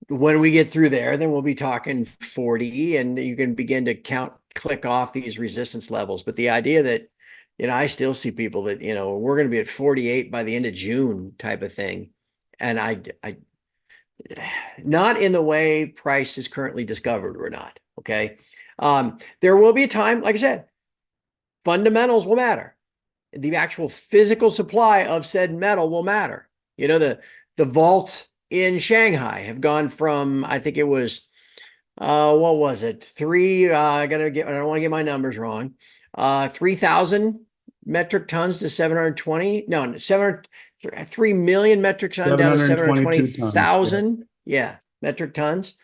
Speaker 3: When we get through there, then we'll be talking 40, and you can begin to click off these resistance levels. But the idea that, I still see people that, we're going to be at 48 by the end of June type of thing. And I not in the way price is currently discovered or not. Okay. There will be a time, like I said, fundamentals will matter. The actual physical supply of said metal will matter. You know, the vaults in Shanghai have gone from, I think it was, what was it? I don't want to get my numbers wrong. 3,000 metric tons to 720. No, 3 million metric tons down to 720,000.
Speaker 2: Yes.
Speaker 3: Yeah, metric tons.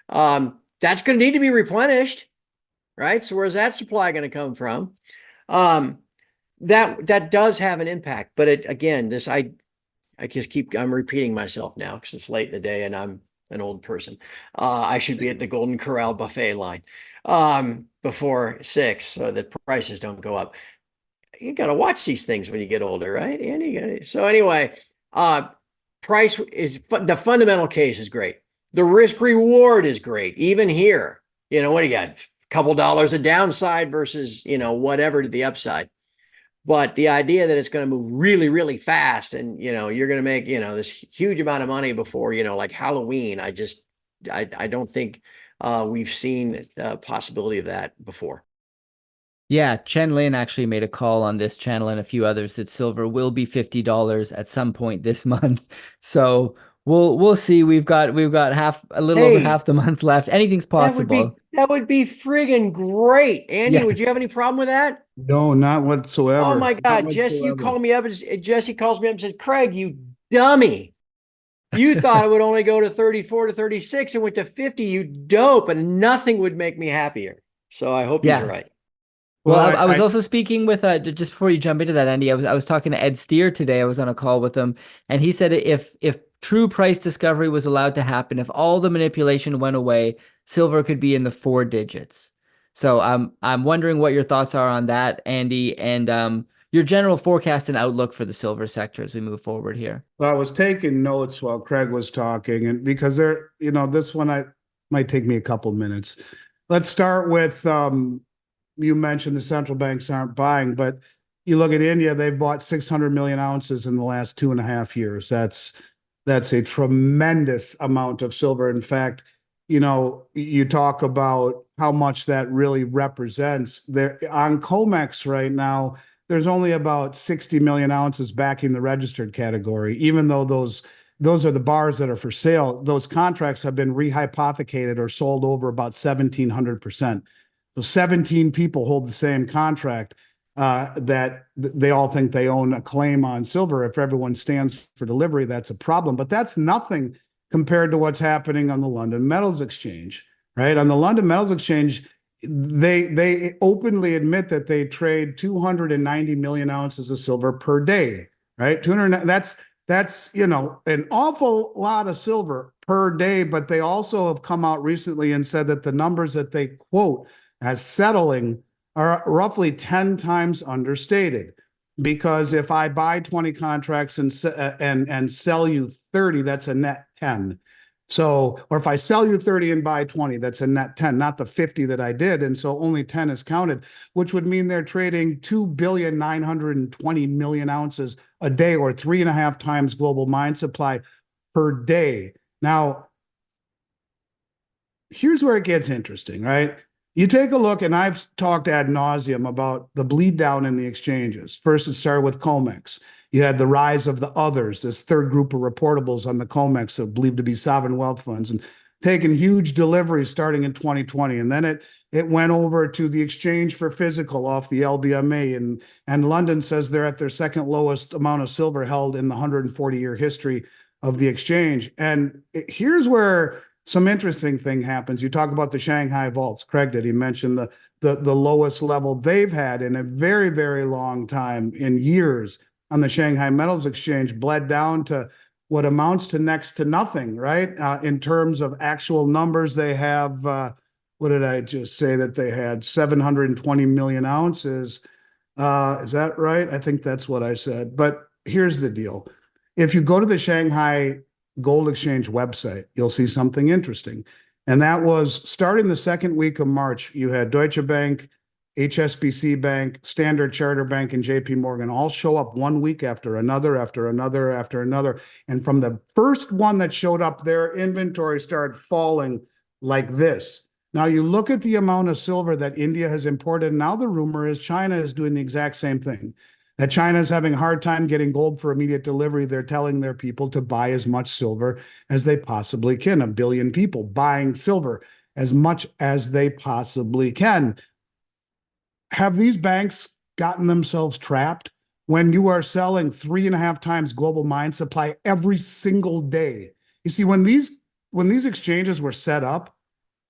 Speaker 3: That's going to need to be replenished, right? So where's that supply going to come from? That does have an impact, but again, I'm repeating myself now because it's late in the day and I'm an old person. I should be at the Golden Corral buffet line before 6 so that prices don't go up. You got to watch these things when you get older, right? And so anyway, price is the fundamental case is great. The risk reward is great. Even here, what do you got? A couple dollars a downside versus, whatever to the upside. But the idea that it's going to move really, really fast and, you're going to make, this huge amount of money before, like Halloween, I don't think we've seen a possibility of that before.
Speaker 1: Yeah, Chen Lin actually made a call on this channel and a few others that silver will be $50 at some point this month. So we'll see. We've got a little over half the month left. Anything's possible.
Speaker 3: That would be friggin' great. Andy,
Speaker 1: Yes.
Speaker 3: would you have any problem with that?
Speaker 2: No, not whatsoever.
Speaker 3: Oh my God, Jesse, you called me up and Jesse calls me up and says, Craig, you dummy. You thought it would only go to 34 to 36 and went to 50, you dope, and nothing would make me happier. So I hope he's right.
Speaker 1: Well, I was also speaking with just before you jump into that, Andy, I was talking to Ed Steer today. I was on a call with him, and he said if true price discovery was allowed to happen, if all the manipulation went away, silver could be in the 4 digits. So I'm wondering what your thoughts are on that, Andy, and your general forecast and outlook for the silver sector as we move forward here.
Speaker 2: Well, I was taking notes while Craig was talking, and because this one might take me a couple minutes. Let's start with you mentioned the central banks aren't buying, but you look at India, they've bought 600 million ounces in the last 2.5 years. That's a tremendous amount of silver. In fact, you talk about how much that really represents. There on COMEX right now, there's only about 60 million ounces backing the registered category, even though those are the bars that are for sale. Those contracts have been rehypothecated or sold over about 1,700%. So 17 people hold the same contract that they all think they own a claim on silver. If everyone stands for delivery, that's a problem. But that's nothing compared to what's happening on the London Metals Exchange, right? On the London Metals Exchange, they openly admit that they trade 290 million ounces of silver per day, right? 200. That's an awful lot of silver per day. But they also have come out recently and said that the numbers that they quote as settling are roughly 10 times understated, because if I buy 20 contracts and sell you 30, that's a net 10. So, or if I sell you 30 and buy 20, that's a net 10, not the 50 that I did. And so only 10 is counted, which would mean they're trading 2,920 million ounces a day, or 3.5 times global mine supply per day. Now, here's where it gets interesting, right? You take a look, and I've talked ad nauseum about the bleed down in the exchanges. First, it started with COMEX. You had the rise of the others, this third group of reportables on the COMEX that believed to be sovereign wealth funds, and taking huge deliveries starting in 2020. And then it went over to the exchange for physical off the LBMA. And London says they're at their second lowest amount of silver held in the 140-year history of the exchange. And here's where some interesting thing happens. You talk about the Shanghai vaults. Craig did. He mentioned the lowest level they've had in a very, very long time, in years, on the Shanghai Metals Exchange, bled down to what amounts to next to nothing, right? In terms of actual numbers, they have, what did I just say that they had? 720 million ounces. Is that right? I think that's what I said. But here's the deal. If you go to the Shanghai Gold Exchange website, you'll see something interesting. And that was starting the second week of March, you had Deutsche Bank, HSBC Bank, Standard Chartered Bank, and JP Morgan all show up one week after another, after another, after another. And from the first one that showed up, their inventory started falling like this. Now you look at the amount of silver that India has imported. And now the rumor is China is doing the exact same thing. That China is having a hard time getting gold for immediate delivery. They're telling their people to buy as much silver as they possibly can. 1 billion people buying silver as much as they possibly can. Have these banks gotten themselves trapped when you are selling 3.5 times global mine supply every single day? You see, when these exchanges were set up,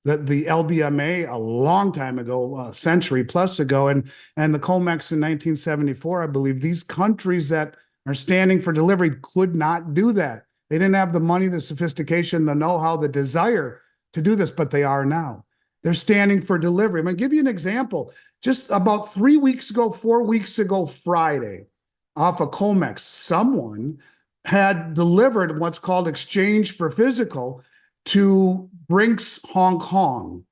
Speaker 2: the LBMA a long time ago, a century plus ago, and the COMEX in 1974, I believe, these countries that are standing for delivery could not do that. They didn't have the money, the sophistication, the know-how, the desire to do this, but they are now. They're standing for delivery. I'm going to give you an example. Just about 3 weeks ago, 4 weeks ago, Friday, off of COMEX, someone had delivered what's called exchange for physical to BRICS Hong Kong,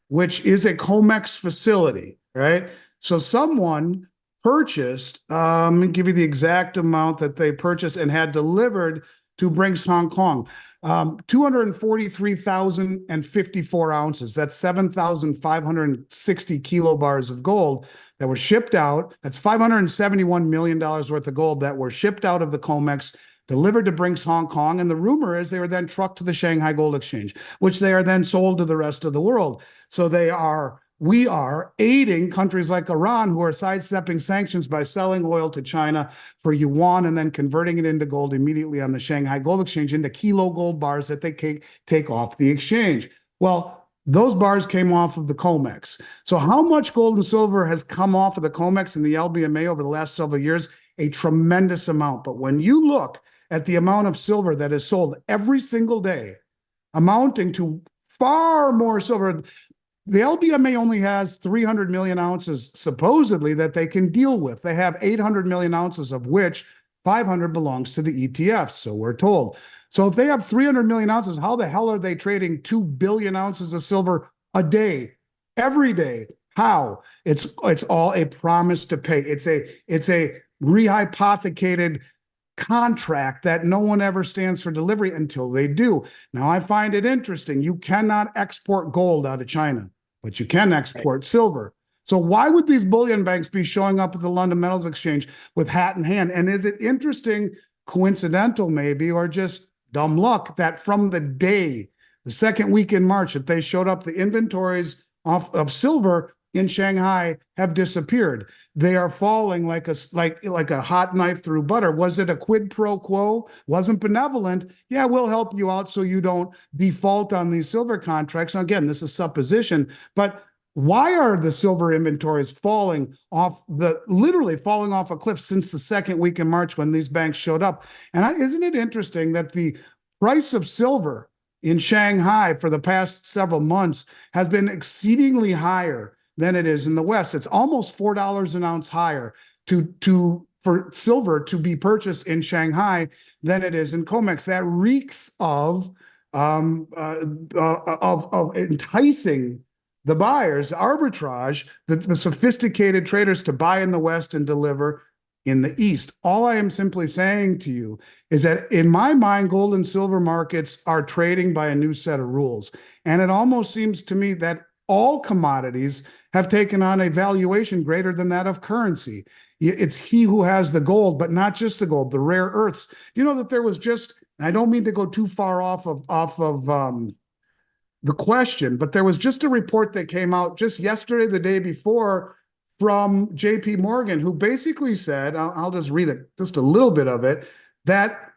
Speaker 2: which is a COMEX facility, right? So someone purchased, let me give you the exact amount that they purchased and had delivered to BRICS Hong Kong, 243,054 ounces. That's 7,560 kilobars of gold that were shipped out. That's $571 million worth of gold that were shipped out of the COMEX, delivered to BRICS Hong Kong, and the rumor is they were then trucked to the Shanghai Gold Exchange, which they are then sold to the rest of the world. So we are aiding countries like Iran, who are sidestepping sanctions by selling oil to China for yuan and then converting it into gold immediately on the Shanghai Gold Exchange into kilo gold bars that they take off the exchange. Well, those bars came off of the COMEX. So how much gold and silver has come off of the COMEX and the LBMA over the last several years? A tremendous amount. But when you look at the amount of silver that is sold every single day, amounting to far more silver. The LBMA only has 300 million ounces, supposedly, that they can deal with. They have 800 million ounces, of which 500 belongs to the ETFs, so we're told. So if they have 300 million ounces, how the hell are they trading 2 billion ounces of silver a day, every day? How? It's all a promise to pay. It's a rehypothecated contract that no one ever stands for delivery until they do. Now, I find it interesting. You cannot export gold out of China, but you can export silver. So why would these bullion banks be showing up at the London Metals Exchange with hat in hand? And is it interesting, coincidental maybe, or just dumb luck, that from the second week in March, that they showed up, the inventories of silver in Shanghai have disappeared. They are falling like a hot knife through butter. Was it a quid pro quo? Wasn't benevolent? Yeah, we'll help you out so you don't default on these silver contracts. Now, again, this is supposition, but why are the silver inventories literally falling off a cliff since the second week in March when these banks showed up? And isn't it interesting that the price of silver in Shanghai for the past several months has been exceedingly higher than it is in the West? It's almost $4 an ounce higher for silver to be purchased in Shanghai than it is in COMEX. That reeks of enticing the buyers, arbitrage, the sophisticated traders to buy in the West and deliver in the East. All I am simply saying to you is that in my mind, gold and silver markets are trading by a new set of rules. And it almost seems to me that all commodities have taken on a valuation greater than that of currency. It's he who has the gold, but not just the gold, the rare earths. You know that there was I don't mean to go too far off of the question, but there was just a report that came out just yesterday, the day before, from JP Morgan, who basically said, I'll just read it, just a little bit of it, that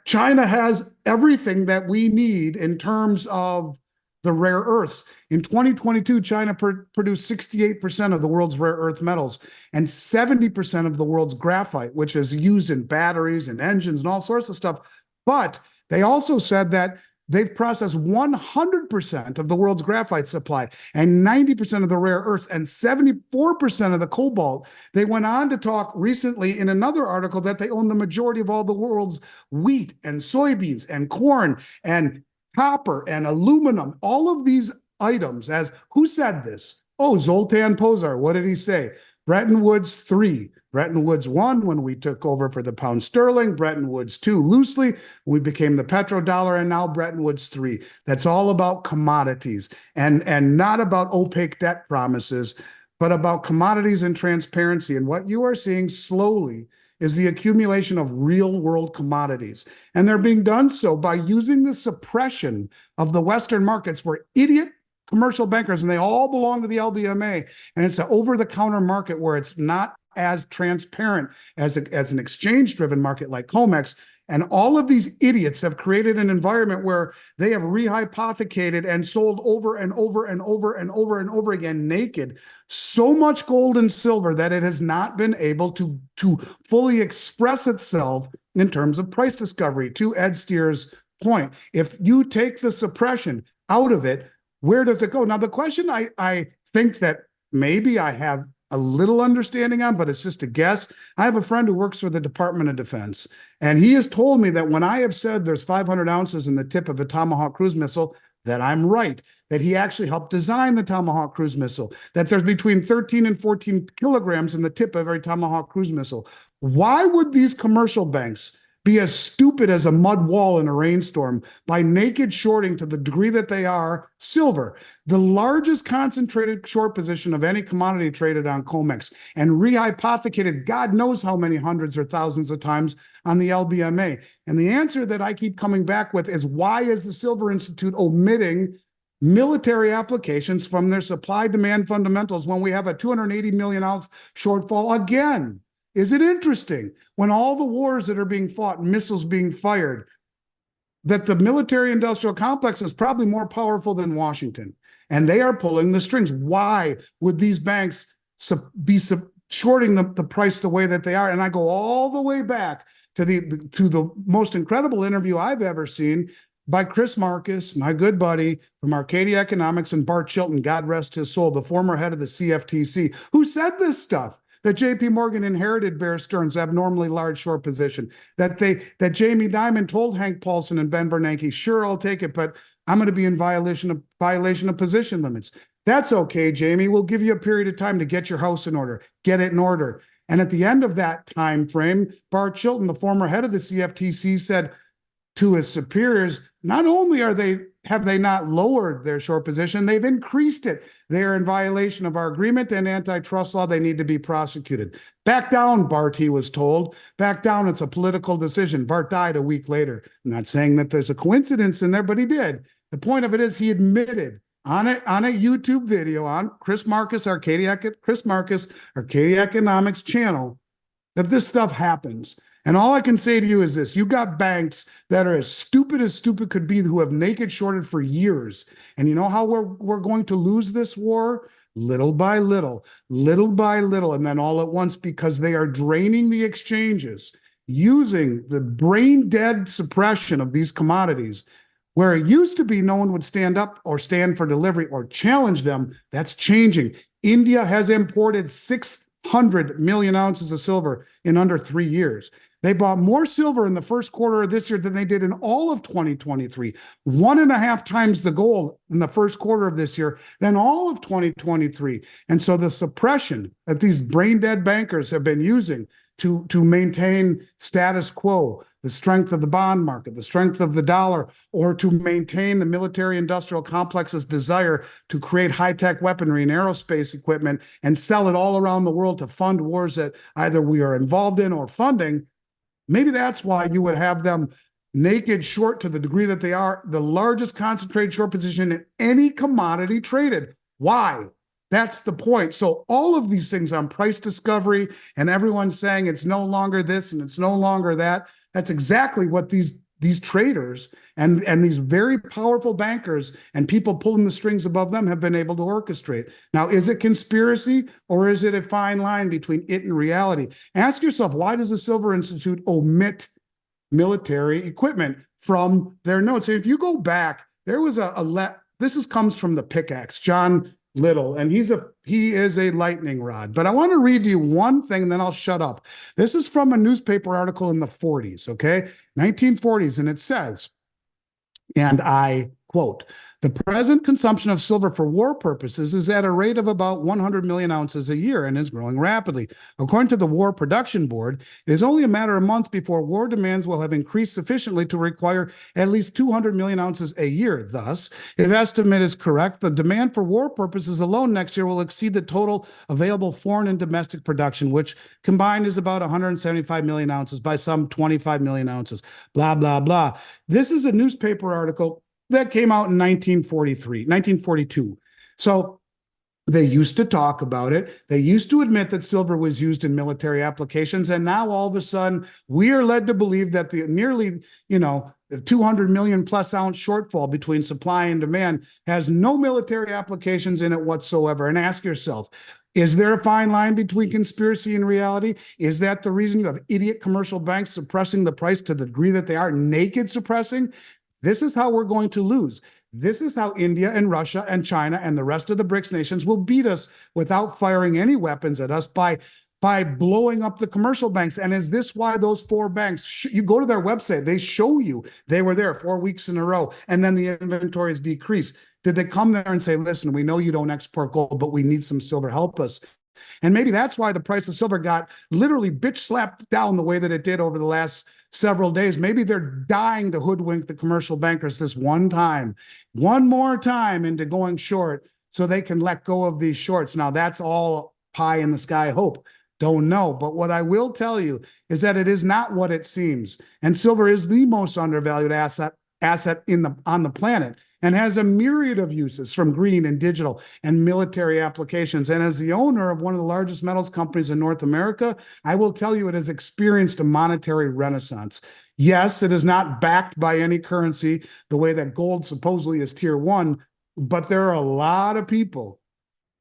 Speaker 2: China has everything that we need in terms of the rare earths. In 2022, China produced 68% of the world's rare earth metals and 70% of the world's graphite, which is used in batteries and engines and all sorts of stuff. But they also said that they've processed 100% of the world's graphite supply and 90% of the rare earths and 74% of the cobalt. They went on to talk recently in another article that they own the majority of all the world's wheat and soybeans and corn and copper and aluminum, all of these items. As who said this? Oh, Zoltan Pozsar. What did he say? Bretton Woods 3, Bretton Woods 1 when we took over for the pound sterling, Bretton Woods 2 loosely when we became the petrodollar, and now Bretton Woods 3. That's all about commodities and not about opaque debt promises, but about commodities and transparency. And what you are seeing slowly is the accumulation of real world commodities. And they're being done so by using the suppression of the Western markets where idiot commercial bankers, and they all belong to the LBMA, and it's an over-the-counter market where it's not as transparent as an exchange-driven market like COMEX. And all of these idiots have created an environment where they have rehypothecated and sold over and over and over and over and over again naked so much gold and silver that it has not been able to fully express itself in terms of price discovery. To Ed Steer's point, if you take the suppression out of it, where does it go? Now, the question I think that maybe I have a little understanding on, but it's just a guess. I have a friend who works for the Department of Defense, and he has told me that when I have said there's 500 ounces in the tip of a Tomahawk cruise missile, that I'm right, that he actually helped design the Tomahawk cruise missile, that there's between 13 and 14 kilograms in the tip of every Tomahawk cruise missile. Why would these commercial banks be as stupid as a mud wall in a rainstorm by naked shorting to the degree that they are silver, the largest concentrated short position of any commodity traded on COMEX, and rehypothecated God knows how many hundreds or thousands of times on the LBMA? And the answer that I keep coming back with is, why is the Silver Institute omitting military applications from their supply-demand fundamentals when we have a 280 million ounce shortfall again? Is it interesting when all the wars that are being fought and missiles being fired, that the military-industrial complex is probably more powerful than Washington, and they are pulling the strings? Why would these banks be shorting the price the way that they are? And I go all the way back to the most incredible interview I've ever seen by Chris Marcus, my good buddy from Arcadia Economics, and Bart Chilton, God rest his soul, the former head of the CFTC, who said this stuff. That JP Morgan inherited Bear Stearns' abnormally large short position, that Jamie Dimon told Hank Paulson and Ben Bernanke, sure, I'll take it, but I'm going to be in violation of position limits. That's okay, Jamie. We'll give you a period of time to get your house in order, get it in order. And at the end of that time frame, Bart Chilton, the former head of the CFTC, said to his superiors, not only have they not lowered their short position, they've increased it. They are in violation of our agreement and antitrust law. They need to be prosecuted. Back down, Bart, he was told. Back down, it's a political decision. Bart died a week later. I'm not saying that there's a coincidence in there, but he did. The point of it is he admitted on a YouTube video on Chris Marcus Arcadia Economics channel that this stuff happens. And all I can say to you is this: you got banks that are as stupid could be, who have naked shorted for years. And you know how we're going to lose this war? Little by little, and then all at once, because they are draining the exchanges using the brain dead suppression of these commodities. Where it used to be no one would stand up or stand for delivery or challenge them, that's changing. India has imported 600 million ounces of silver in under 3 years. They bought more silver in the first quarter of this year than they did in all of 2023. 1.5 times the gold in the first quarter of this year than all of 2023. And so the suppression that these brain dead bankers have been using to maintain status quo, the strength of the bond market, the strength of the dollar, or to maintain the military industrial complex's desire to create high-tech weaponry and aerospace equipment and sell it all around the world to fund wars that either we are involved in or funding. Maybe that's why you would have them naked short to the degree that they are, the largest concentrated short position in any commodity traded. Why? That's the point. So all of these things on price discovery and everyone's saying it's no longer this and it's no longer that. That's exactly what these traders and these very powerful bankers and people pulling the strings above them have been able to orchestrate. Now, is it conspiracy, or is it a fine line between it and reality? Ask yourself, why does the Silver Institute omit military equipment from their notes? If you go back, there was this comes from the Pickaxe, John Little, and he is a lightning rod. But I want to read you one thing, and then I'll shut up. This is from a newspaper article in the 40s, okay? 1940s, and it says, and I Quote, the present consumption of silver for war purposes is at a rate of about 100 million ounces a year and is growing rapidly. According to the War Production Board, it is only a matter of months before war demands will have increased sufficiently to require at least 200 million ounces a year. Thus, if estimate is correct, the demand for war purposes alone next year will exceed the total available foreign and domestic production, which combined is about 175 million ounces by some 25 million ounces, blah, blah, blah. This is a newspaper article that came out in 1942. So they used to talk about it. They used to admit that silver was used in military applications. And now all of a sudden, we are led to believe that the nearly, 200 million plus ounce shortfall between supply and demand has no military applications in it whatsoever. And ask yourself, is there a fine line between conspiracy and reality? Is that the reason you have idiot commercial banks suppressing the price to the degree that they are naked suppressing? This is how we're going to lose. This is how India and Russia and China and the rest of the BRICS nations will beat us without firing any weapons at us by blowing up the commercial banks. And is this why those four banks, you go to their website, they show you they were there 4 weeks in a row, and then the inventories decrease. Did they come there and say, listen, we know you don't export gold, but we need some silver, help us? And maybe that's why the price of silver got literally bitch slapped down the way that it did over the last several days. Maybe they're dying to hoodwink the commercial bankers this one more time into going short so they can let go of these shorts. Now that's all pie in the sky hope. Don't know. But what I will tell you is that it is not what it seems. And silver is the most undervalued asset on the planet, and has a myriad of uses from green and digital and military applications. And as the owner of one of the largest metals companies in North America, I will tell you it has experienced a monetary renaissance. Yes, it is not backed by any currency the way that gold supposedly is tier one, but there are a lot of people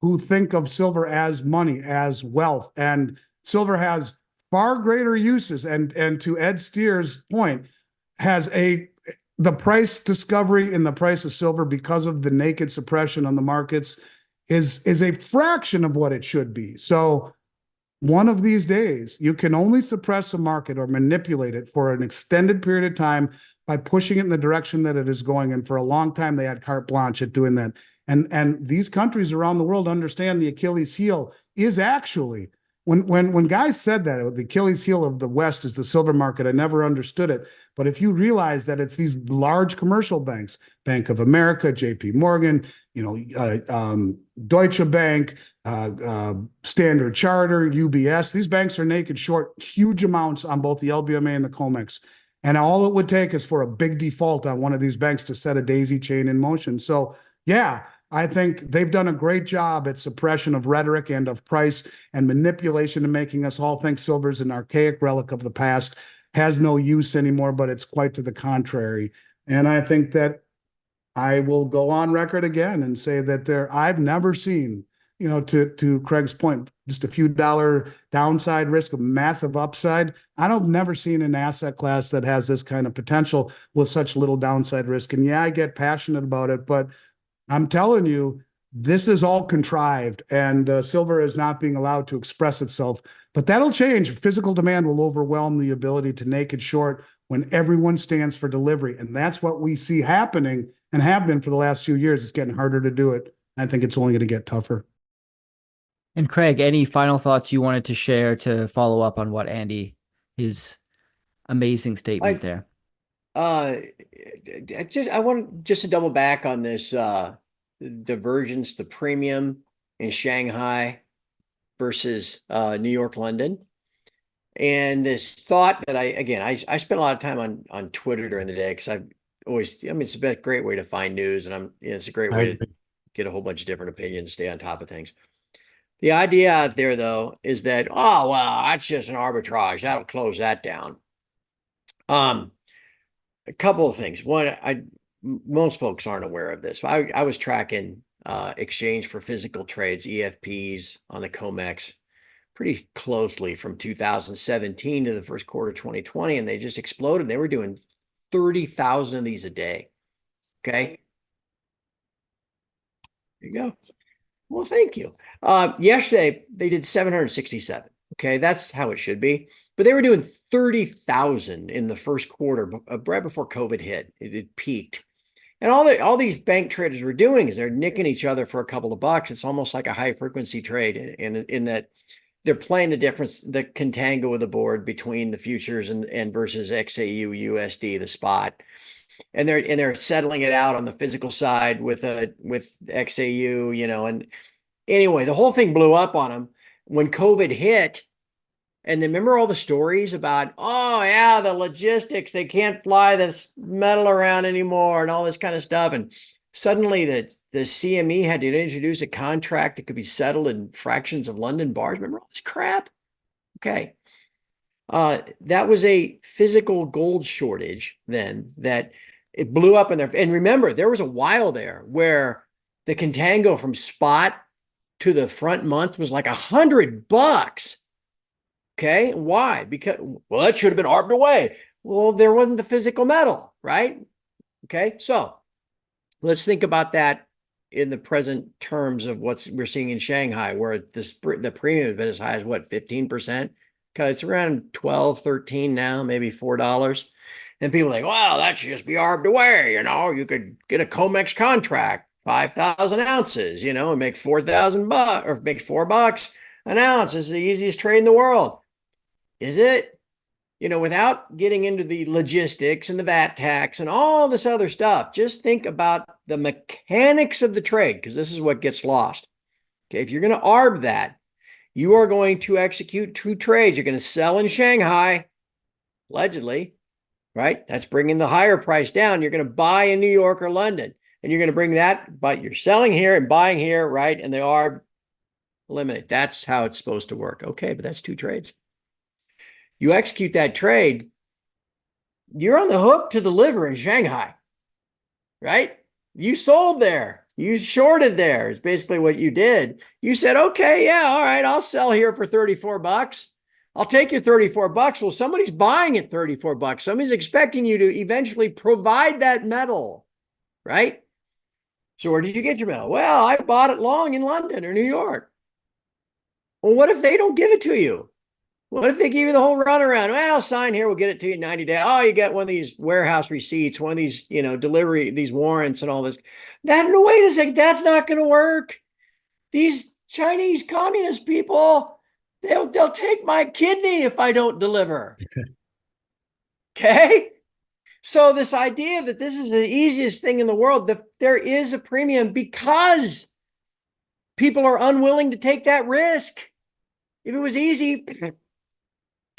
Speaker 2: who think of silver as money, as wealth, and silver has far greater uses. And to Ed Steer's point, has the price discovery in the price of silver because of the naked suppression on the markets is a fraction of what it should be. So one of these days, you can only suppress a market or manipulate it for an extended period of time by pushing it in the direction that it is going. And for a long time, they had carte blanche at doing that. And these countries around the world understand the Achilles heel is actually, when guys said that the Achilles heel of the West is the silver market, I never understood it. But if you realize that it's these large commercial banks, Bank of America, JP Morgan, Deutsche Bank, Standard Chartered, UBS, these banks are naked short huge amounts on both the LBMA and the COMEX. And all it would take is for a big default on one of these banks to set a daisy chain in motion. So yeah, I think they've done a great job at suppression of rhetoric and of price and manipulation and making us all think silver is an archaic relic of the past, has no use anymore, but it's quite to the contrary. And I think that I will go on record again and say that I've never seen, to Craig's point, just a few dollar downside risk, a massive upside. I've never seen an asset class that has this kind of potential with such little downside risk. And yeah, I get passionate about it, but I'm telling you, this is all contrived, and silver is not being allowed to express itself. But that'll change. Physical demand will overwhelm the ability to naked short when everyone stands for delivery. And that's what we see happening and have been for the last few years. It's getting harder to do it. I think it's only going to get tougher.
Speaker 1: And Craig, any final thoughts you wanted to share to follow up on what Andy, his amazing statement there?
Speaker 3: I want just to double back on this divergence, the premium in Shanghai versus New York, London. And this thought that I spent a lot of time on Twitter during the day, because it's a great way to find news, and it's a great way to get a whole bunch of different opinions, stay on top of things. The idea out there, though, is that, oh, well, that's just an arbitrage. That'll close that down. A couple of things. One, most folks aren't aware of this. I was tracking exchange for physical trades, EFPs, on the COMEX pretty closely from 2017 to the first quarter 2020, and they just exploded. They were doing 30,000 of these a day. Okay. There you go. Well, thank you. Yesterday, they did 767. Okay, that's how it should be. But they were doing 30,000 in the first quarter, right before COVID hit. It peaked. And all these bank traders were doing is they're nicking each other for a couple of bucks. It's almost like a high frequency trade in that they're playing the difference, the contango of the board between the futures and versus XAU USD, the spot. And they're settling it out on the physical side with XAU, and anyway, the whole thing blew up on them when COVID hit. And then remember all the stories about, oh yeah, the logistics, they can't fly this metal around anymore and all this kind of stuff. And suddenly the CME had to introduce a contract that could be settled in fractions of London bars. Remember all this crap? Okay. That was a physical gold shortage then that it blew up in there. And remember, there was a while there where the contango from spot to the front month was like $100. Okay, why? Because, well, that should have been arbed away. Well, there wasn't the physical metal, right? Okay, so let's think about that in the present terms of what we're seeing in Shanghai, where the premium has been as high as what, 15%? Because it's around 12, 13 now, maybe $4. And people are like, well, that should just be arbed away. You could get a COMEX contract, 5,000 ounces, and make 4,000 bucks or make $4 an ounce. This is the easiest trade in the world. Is it? Without getting into the logistics and the VAT tax and all this other stuff, just think about the mechanics of the trade, because this is what gets lost. Okay, if you're going to arb that, you are going to execute two trades. You're going to sell in Shanghai, allegedly, right? That's bringing the higher price down. You're going to buy in New York or London, and you're going to bring that, but you're selling here and buying here, right? And they arb eliminate. That's how it's supposed to work. Okay, but that's two trades. You execute that trade, you're on the hook to deliver in Shanghai, right? You sold there. You shorted there is basically what you did. You said, okay, yeah, all right, I'll sell here for $34. I'll take your $34. Well, somebody's buying at $34. Somebody's expecting you to eventually provide that metal, right? So where did you get your metal? Well, I bought it long in London or New York. Well, what if they don't give it to you? What if they give you the whole runaround? Well, sign here, we'll get it to you in 90 days. Oh, you get one of these warehouse receipts, one of these, delivery, these warrants and all this. No, wait a second, that's not going to work. These Chinese communist people, they'll take my kidney if I don't deliver. Okay? So this idea that this is the easiest thing in the world, there is a premium because people are unwilling to take that risk. If it was easy,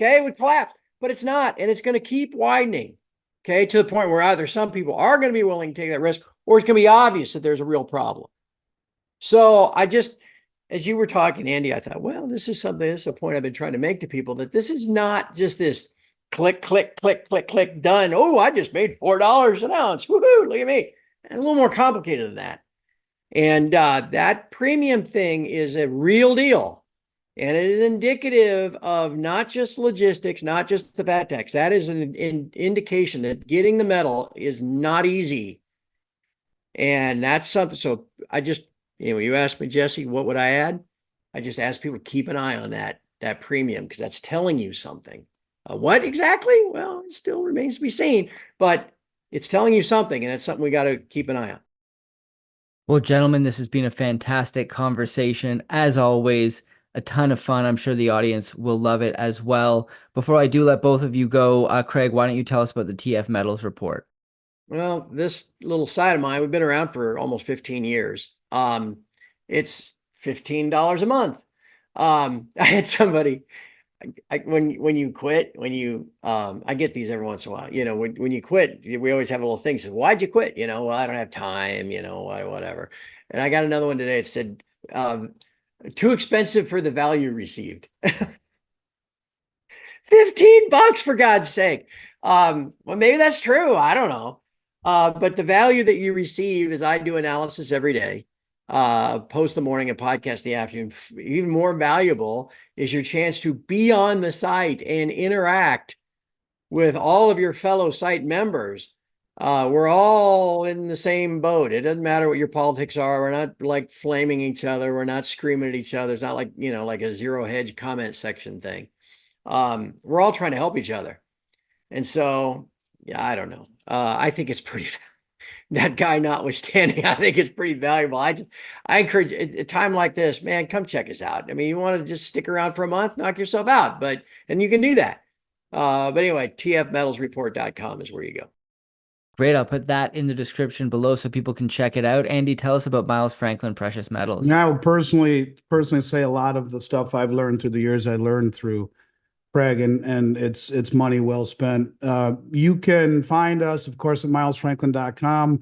Speaker 3: okay, it would collapse, but it's not, and it's going to keep widening, okay, to the point where either some people are going to be willing to take that risk, or it's going to be obvious that there's a real problem. So as you were talking, Andy, I thought, well, this is a point I've been trying to make to people, that this is not just this click, click, click, click, click, done. Oh, I just made $4 an ounce. Woohoo, look at me. And a little more complicated than that. And that premium thing is a real deal. And it is indicative of not just logistics, not just the VAT tax. That is an indication that getting the metal is not easy. And that's something. So I just, you asked me, Jesse, what would I add? I just asked people to keep an eye on that premium, because that's telling you something. What exactly? Well, it still remains to be seen, but it's telling you something, and it's something we got to keep an eye on.
Speaker 1: Well, gentlemen, this has been a fantastic conversation. As always, a ton of fun. I'm sure the audience will love it as well. Before I do let both of you go, Craig, why don't you tell us about the TF Metals report?
Speaker 3: Well, this little side of mine, we've been around for almost 15 years. It's $15 a month. I had somebody, when you quit, I get these every once in a while, when you quit, we always have a little thing. Says, why'd you quit? Well, I don't have time, whatever. And I got another one today. It said, too expensive for the value received. $15 for God's sake. Well, maybe that's true. I don't know. But the value that you receive is, I do analysis every day, post the morning and podcast the afternoon. Even more valuable is your chance to be on the site and interact with all of your fellow site members. We're all in the same boat. It doesn't matter what your politics are. We're not like flaming each other. We're not screaming at each other. It's not like, like a zero hedge comment section thing. We're all trying to help each other. And so, yeah, I don't know. I think it's pretty, that guy notwithstanding, I think it's pretty valuable. I encourage at a time like this, man, come check us out. I mean, you want to just stick around for a month, knock yourself out, and you can do that. But anyway, tfmetalsreport.com is where you go.
Speaker 1: Great. I'll put that in the description below so people can check it out. Andy, tell us about Miles Franklin Precious Metals.
Speaker 2: Now, personally say a lot of the stuff I've learned through the years I learned through Craig, and it's money well spent. You can find us, of course, at milesfranklin.com.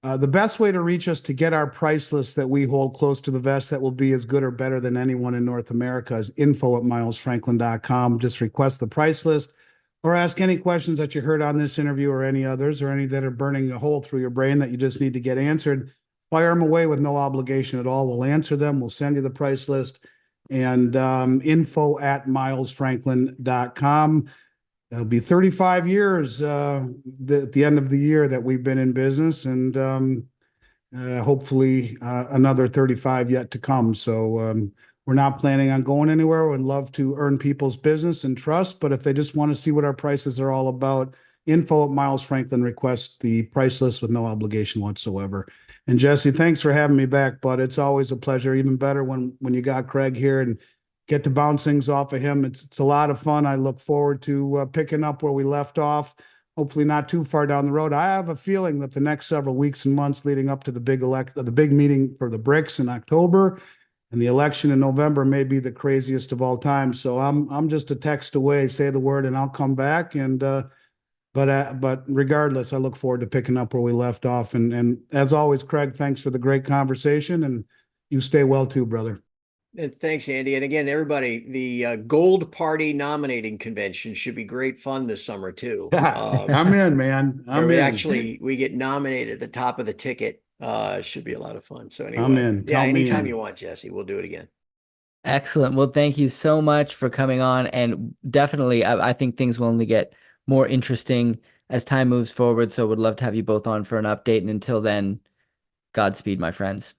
Speaker 2: The best way to reach us to get our price list that we hold close to the vest that will be as good or better than anyone in North America is info@milesfranklin.com. Just request the price list or ask any questions that you heard on this interview or any others or any that are burning a hole through your brain that you just need to get answered. Fire them away with no obligation at all. We'll answer them. We'll send you the price list and info@milesfranklin.com. It'll be 35 years at the end of the year that we've been in business, and hopefully another 35 yet to come. So we're not planning on going anywhere. We'd love to earn people's business and trust, but if they just want to see what our prices are all about, info@milesfranklin, request the price list with no obligation whatsoever. And Jesse, thanks for having me back, bud. It's always a pleasure. Even better when you got Craig here and get to bounce things off of him. It's a lot of fun. I look forward to picking up where we left off. Hopefully not too far down the road. I have a feeling that the next several weeks and months leading up to the big meeting for the BRICS in October and the election in November may be the craziest of all time. So I'm just a text away. Say the word and I'll come back. And but regardless, I look forward to picking up where we left off. And as always, Craig, thanks for the great conversation, and you stay well too, brother.
Speaker 3: And thanks, Andy. And again, everybody, the Gold Party nominating convention should be great fun this summer too.
Speaker 2: I'm in, man.
Speaker 3: We get nominated at the top of the ticket. Should be a lot of fun. So anyway,
Speaker 2: I'm in.
Speaker 3: Yeah,
Speaker 2: Count me
Speaker 3: anytime
Speaker 2: in.
Speaker 3: you want, Jesse, we'll do it again.
Speaker 1: Excellent. Well, thank you so much for coming on. And definitely, I think things will only get more interesting as time moves forward. So would love to have you both on for an update. And until then, Godspeed, my friends.